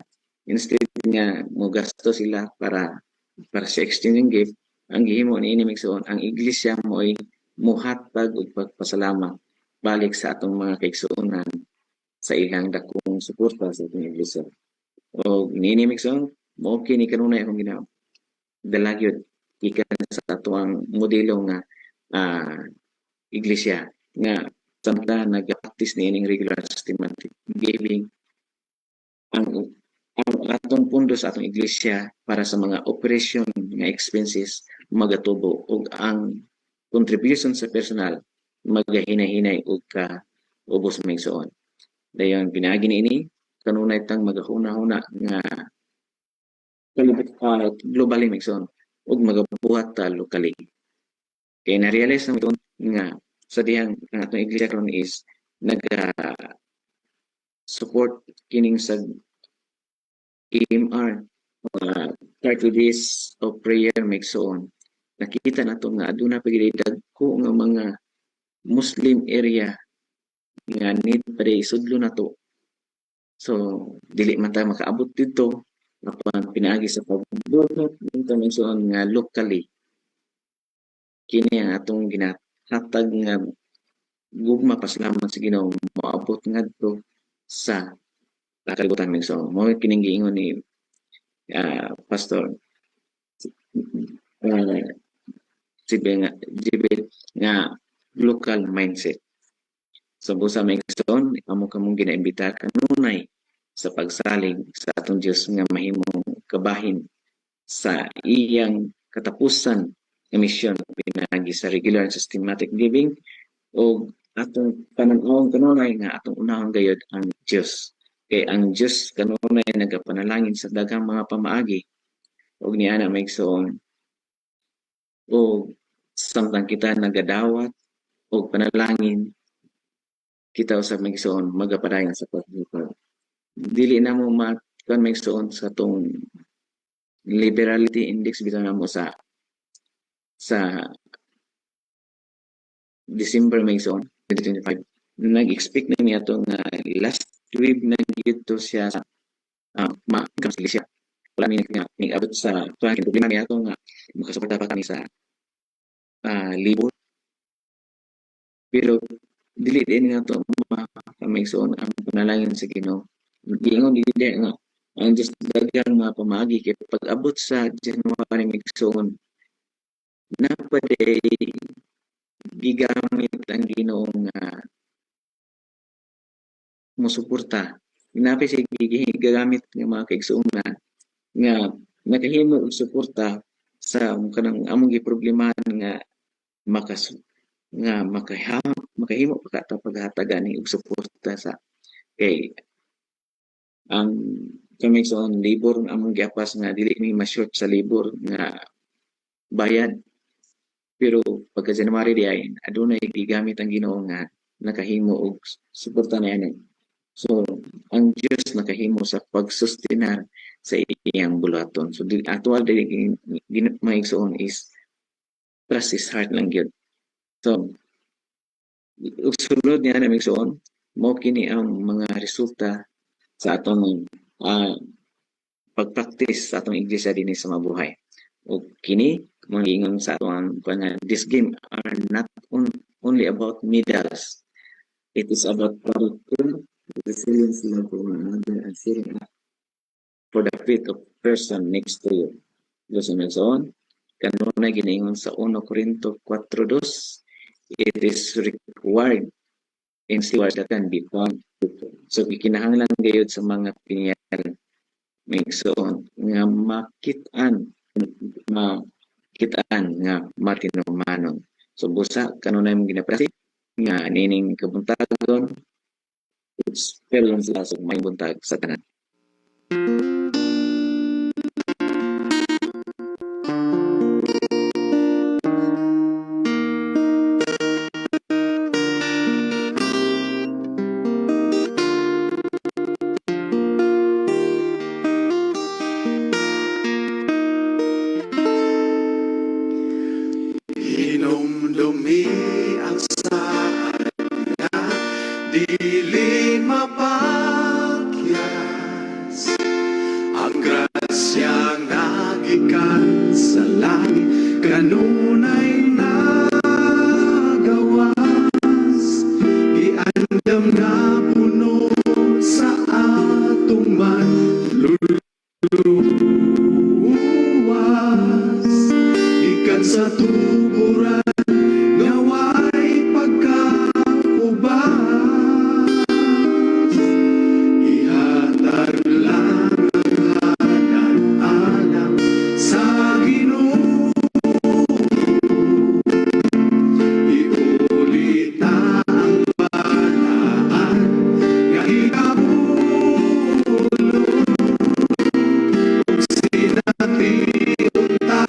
instead nga mo gasto sila para sa exchanging gift ang gihimo niini mixon ang iglesia mo'y muhatag og pagpasalamat balik sa atong mga kaigsuonan sa ilang dakong suporta sa atong iglesia. O niini mixon mo kini kanunay akong dalagyod gikan sa atong modelo nga iglesia nga samtang nag-practice niining regular systematic giving ang atong pundo sa atong iglesia para sa mga operation nga expenses magatubo ug ang contribution sa personal magahinay-hinay ug ka ubos migsuon. Dayon pinaagi niini kanunay tang magahuna-huna nga globally migsuon ug magabuhat ta locally. Kay na-realize naman nga sa dihang ang atong iglesia karon is support kining sa EMR 30 days of prayer migsuon. Nakita nato nga aduna pa gid dagko nga mga Muslim area nga need pa day sudlo nato. So dili man ta makaabot dito apan pinaagi sa pagbuhat nito migsuon nga locally kini ang atong ginahatag nga gugma pasalamat sa Ginoo moabot ngadto sa kalibutan migsuon. Mo kining giingon ni Pastor Jibel nga local mindset. So busa migsuon amo kamong ginaimbita kanunay sa pagsalig sa atong Dios nga mahimong kabahin sa iyang katapusan nga misyon pinagi sa regular and systematic giving o atong panan-awon kanunay nga atong unahon gayud ang Dios. Kay ang Dios kanunay nagapanalangin sa daghang mga pamaagi ug niana migsuon o samtang kita nagadawat o panalangin kita usab migsuon magapadayon sa paghipa. Dili na mo kan migsuon sa tong liberality index bitaw na mo sa December migsuon 2025 nag-expect na niya to nga last week na gito siya sa siya wala ni abot sa problema niya to nga makasuporta pa kami sa libur pero dili din nga to makamigsuon ang panalangin sa Ginoo. Giingon dili nga ang Diyos daghang mga pamaagi kay pag-abot sa January migsuon napaday gigamit ang Ginoo nga musuporta. Napay siya gigamit ng mga kaigsuonan nga nakahimo og suporta sa kanang among giproblemahan nga makahimo pa ka paghatagan ni og suporta sa kay ang kamigsuon labor among giapas nga dili mi ma-short sa labor nga bayad pero pagka January di ay adunay gigamit ang Ginoo nga nakahimo og suporta niya. So ang Dios nakahimo sa pagsustenar sa iyang bulaton. So actual dili maigsuon is trust his heart lang gyud. So sulod niya na migsuon mo kini ang mga resulta sa atong pag-practice sa atong iglesia dinhi sa mabuhay. O kini mangingon sa atong this game are not only about medals. It is about character, resilience, love for one another, and sharing up for the faith of person next to you. Diyos ang migsuon kanunay ginaingon sa 1 Corinto 4:2 it is required in stewards that can be found. So gikinahanglan gayud sa mga pinyal migsuon nga makitaan nga martinomanon. So busa kanunay mong ginaprasi nga nining kabuntagon. Pero lang sila sa may buntag sa tanan. Hinumdumi ang saan na dili mapakyas. Ang grasyang nagikan sa langit kanunay nagawas. Giandam na puno sa atong manluluwas. Ikan sa tuburan ngaway pagkaubas. Ihatag lang ang alam sa Ginoo. Iulit ang banaan nga ikabulong. Kung sinatiyon ta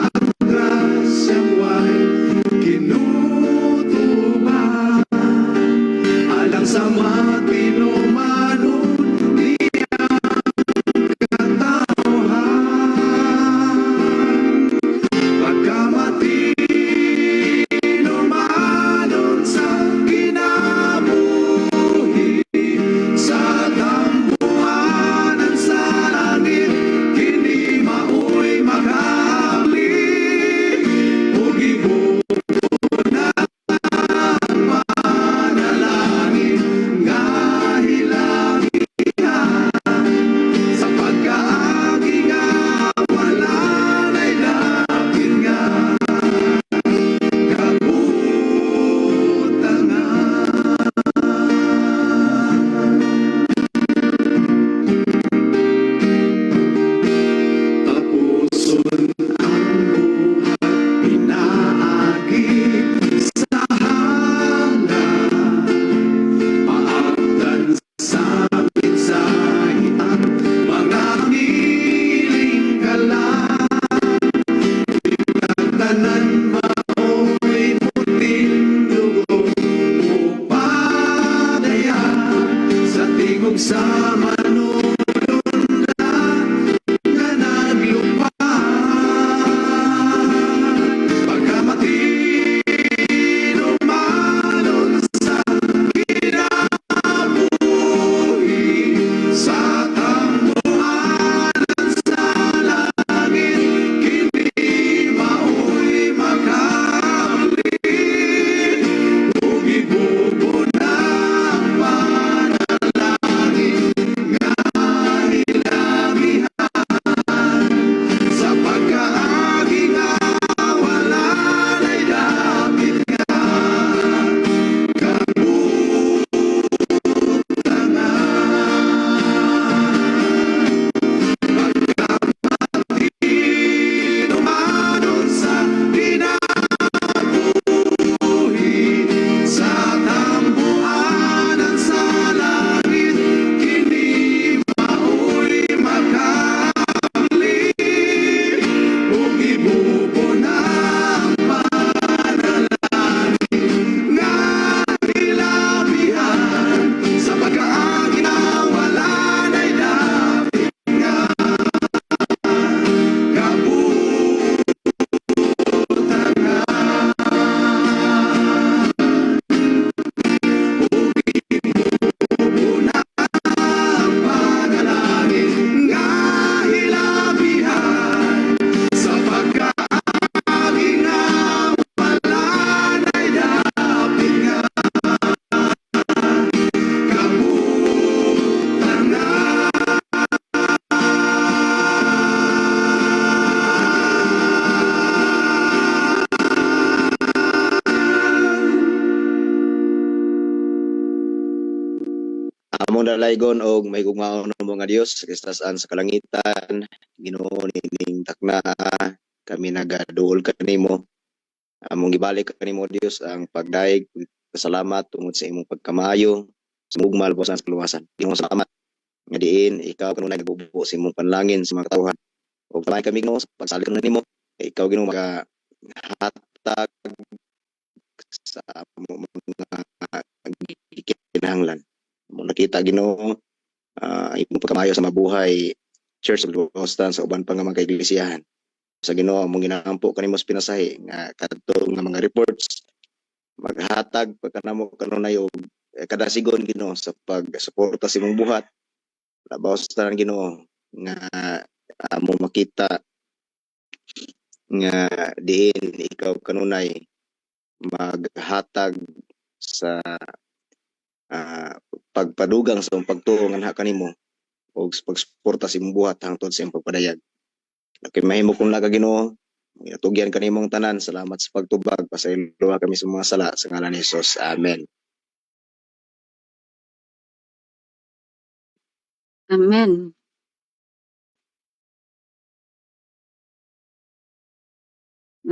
ang grasyang way kinutuban. Alang sa matinumanon niyang katauhan. Pagkamatinumanon sa kinabuhi, sa tambuhanan sa langit, kini mao'y makabli. Ug ibubuon ang panalangin nga hilagihan. Sa pagkaagi nga wala na'y dapit nga tapuson ang buhat pinaagi sa halan. Paagdan sa pinsay ang mga miling kalan. Tanan mao'y puting dugo upadaya sa tingog sa manunod na naglupad. Pagkamatinumanon sa kinabuhi, sa tambuhanan sa langit, kini mao'y makabli. Ug ibubuon ang panalangin nga hilagihan. Sa pagkaagi nga wala na'y dapit nga Pagkamatinumanon sa kinabuhi, sa tambuhanan sa langit, kini mao'y makabli. Ug ibubuon ang panalangin nga hilabihan. Sa pagkaagi nga wala na'y dapit nga kabutan nga. Ibubuon ang panalangin nga hilabihan. Sa pagkaagi nga wala na'y dapit nga kabutan nga. Among dalaygon og may gugmaon ng mga Dios sa kistasaan sa kalangitan, Ginoo nining takna kami nagaduol kanimo. Among gibalik kanimo Dios ang pagdaig Salamat tungod sa imong pagkamayo, sa mugmal po sa kaluwasan. Ginoo salamat nga diin ikaw kanunay nagbubuo sa imong panlangin sa mga katawhan. O kamay kami Ginoo sa pagsalig nimo, ikaw Ginoo makahatag sa mga kinahanglan. Mo nakita Ginoo imong pagkamayo sa mabuhay Church of Boston sa uban pa nga mga kaiglesiyahan. Sa Ginoo mong ginaampo kanimo sa pinasahi nga kadto nga mga reports maghatag pagkanamo kanunay og kada sigon Ginoo sa pagsuporta sa imong buhat. Labaw sa tanan Ginoo nga amo makita nga diin ikaw kanunay maghatag sa pagpadugang sa pagtuo nga anha kanimo og pagsuporta sa imong buhat hangtod sa imong pagpadayag. Kay mahimo kung laga Ginoo, ginatugyan kanimong tanan. Salamat sa pagtubag. Pasayloa kami sa mga sala sa ngalan ni Jesus. Amen. Amen.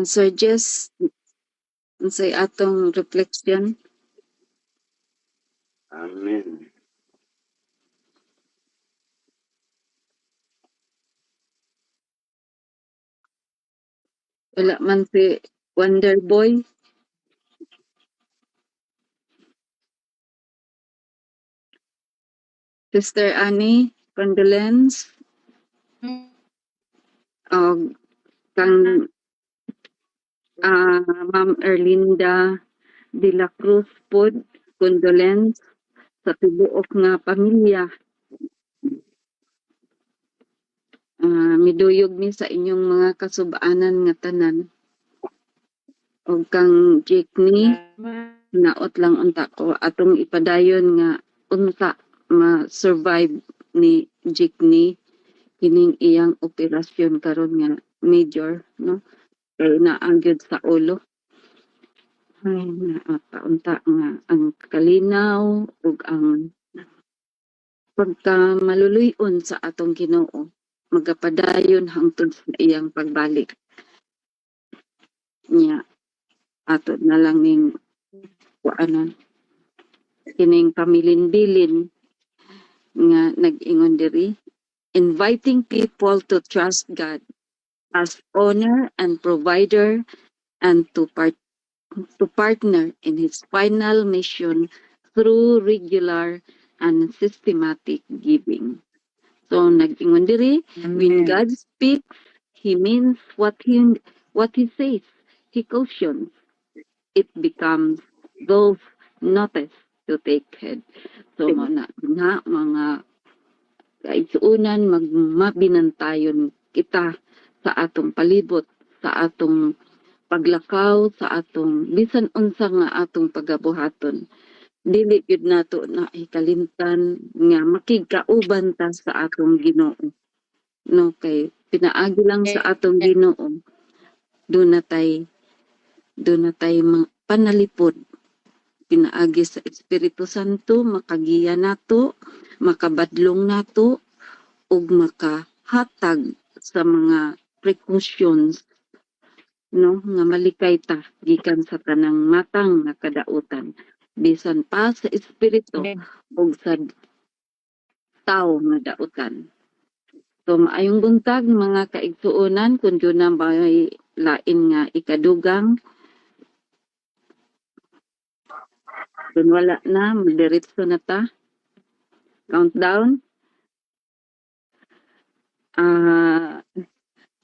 Sir Jess, unsay atong reflection? Amen. Wala man si Wonder Boy. Sister Annie, condolence. Kang Ma'am Erlinda de la Cruz pod, condolence sa tibuok nga pamilya. Miduyog mi sa inyong mga kasubaanan nga tanan. O kang Jake ni, naot lang unta ko atong ipadayon nga unta ma-survive ni Jake ni kining iyang operasyon karon nga major, no? Kay naanggid sa ulo. Ay, unta nga ang kalinaw ug ang pagka maluluyon sa atong Ginoo magapadayon hangtod sa iyang pagbalik niya. Ato na lang ning kuanon kining pamilin-bilin nga nag-ingon diri, inviting people to trust God as owner and provider and to partner in His final mission through regular and systematic giving. So nag-ingon diri, when God speaks, He means what He says. He cautions. It becomes those notice to take heed. So nga mga kaigsuunan mabinantayon kita sa atong palibot, sa atong paglakaw, sa atong bisan unsa nga atong pagabuhaton. Dili gyud nato na ikalimtan nga makigkauban ta sa atong Ginoo. No, kay pinaagi lang sa atong Ginoo. Doon na tay panalipod. Pinaagi sa Espiritu Santo, makagiya nato, makabadlong nato, ug makahatag sa mga precautions, no, nga malikay ta gikan sa tanang matang nga kadautan bisan pa sa espiritu ug sa tao nga dautan. So maayong buntag mga kaigsuonan, kun yun na may lain nga ikadugang, kung wala na madiretso na ta. Countdown.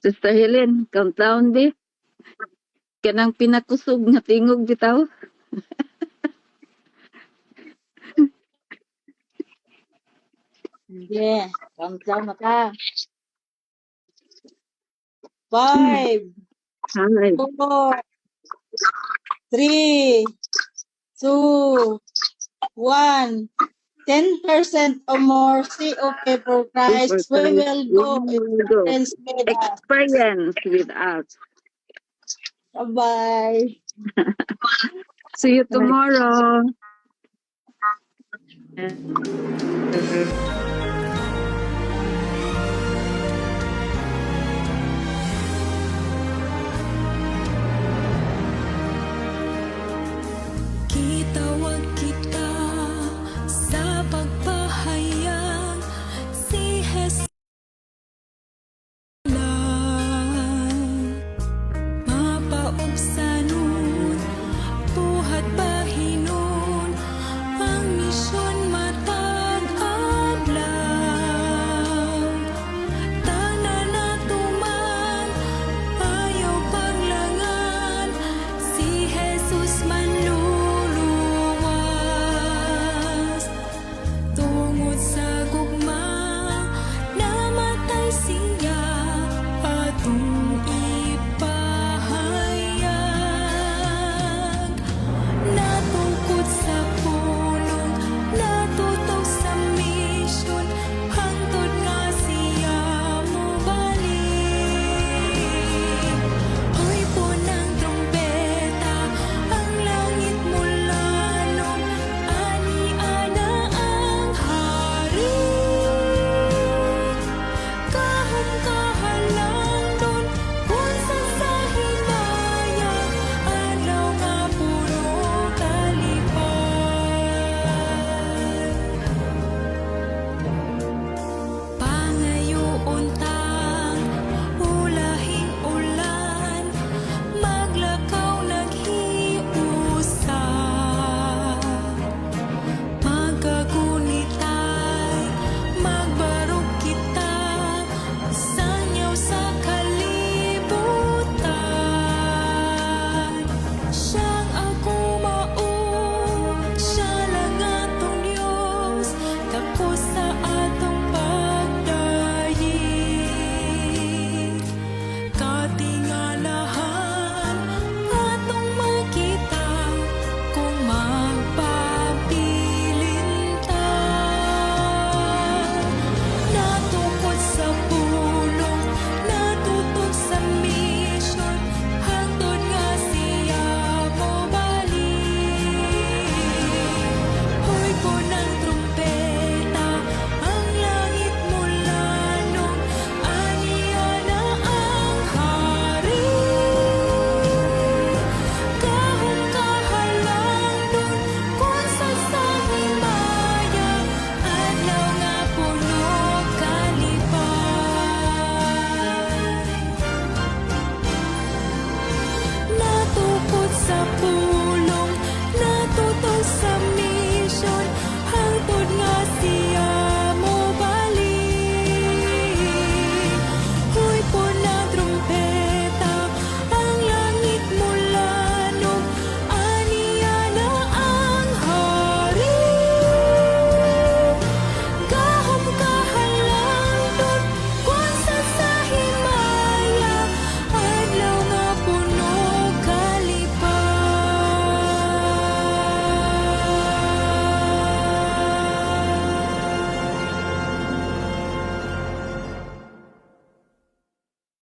Sister Helen, countdown di. Kanang pinakusog nga tingog bitaw. Yeah, countdown na ka. 5, 4, 3, 2, 1. 10% or more COP for Christ. We will go. Experience with us. Bye-bye. See you tomorrow.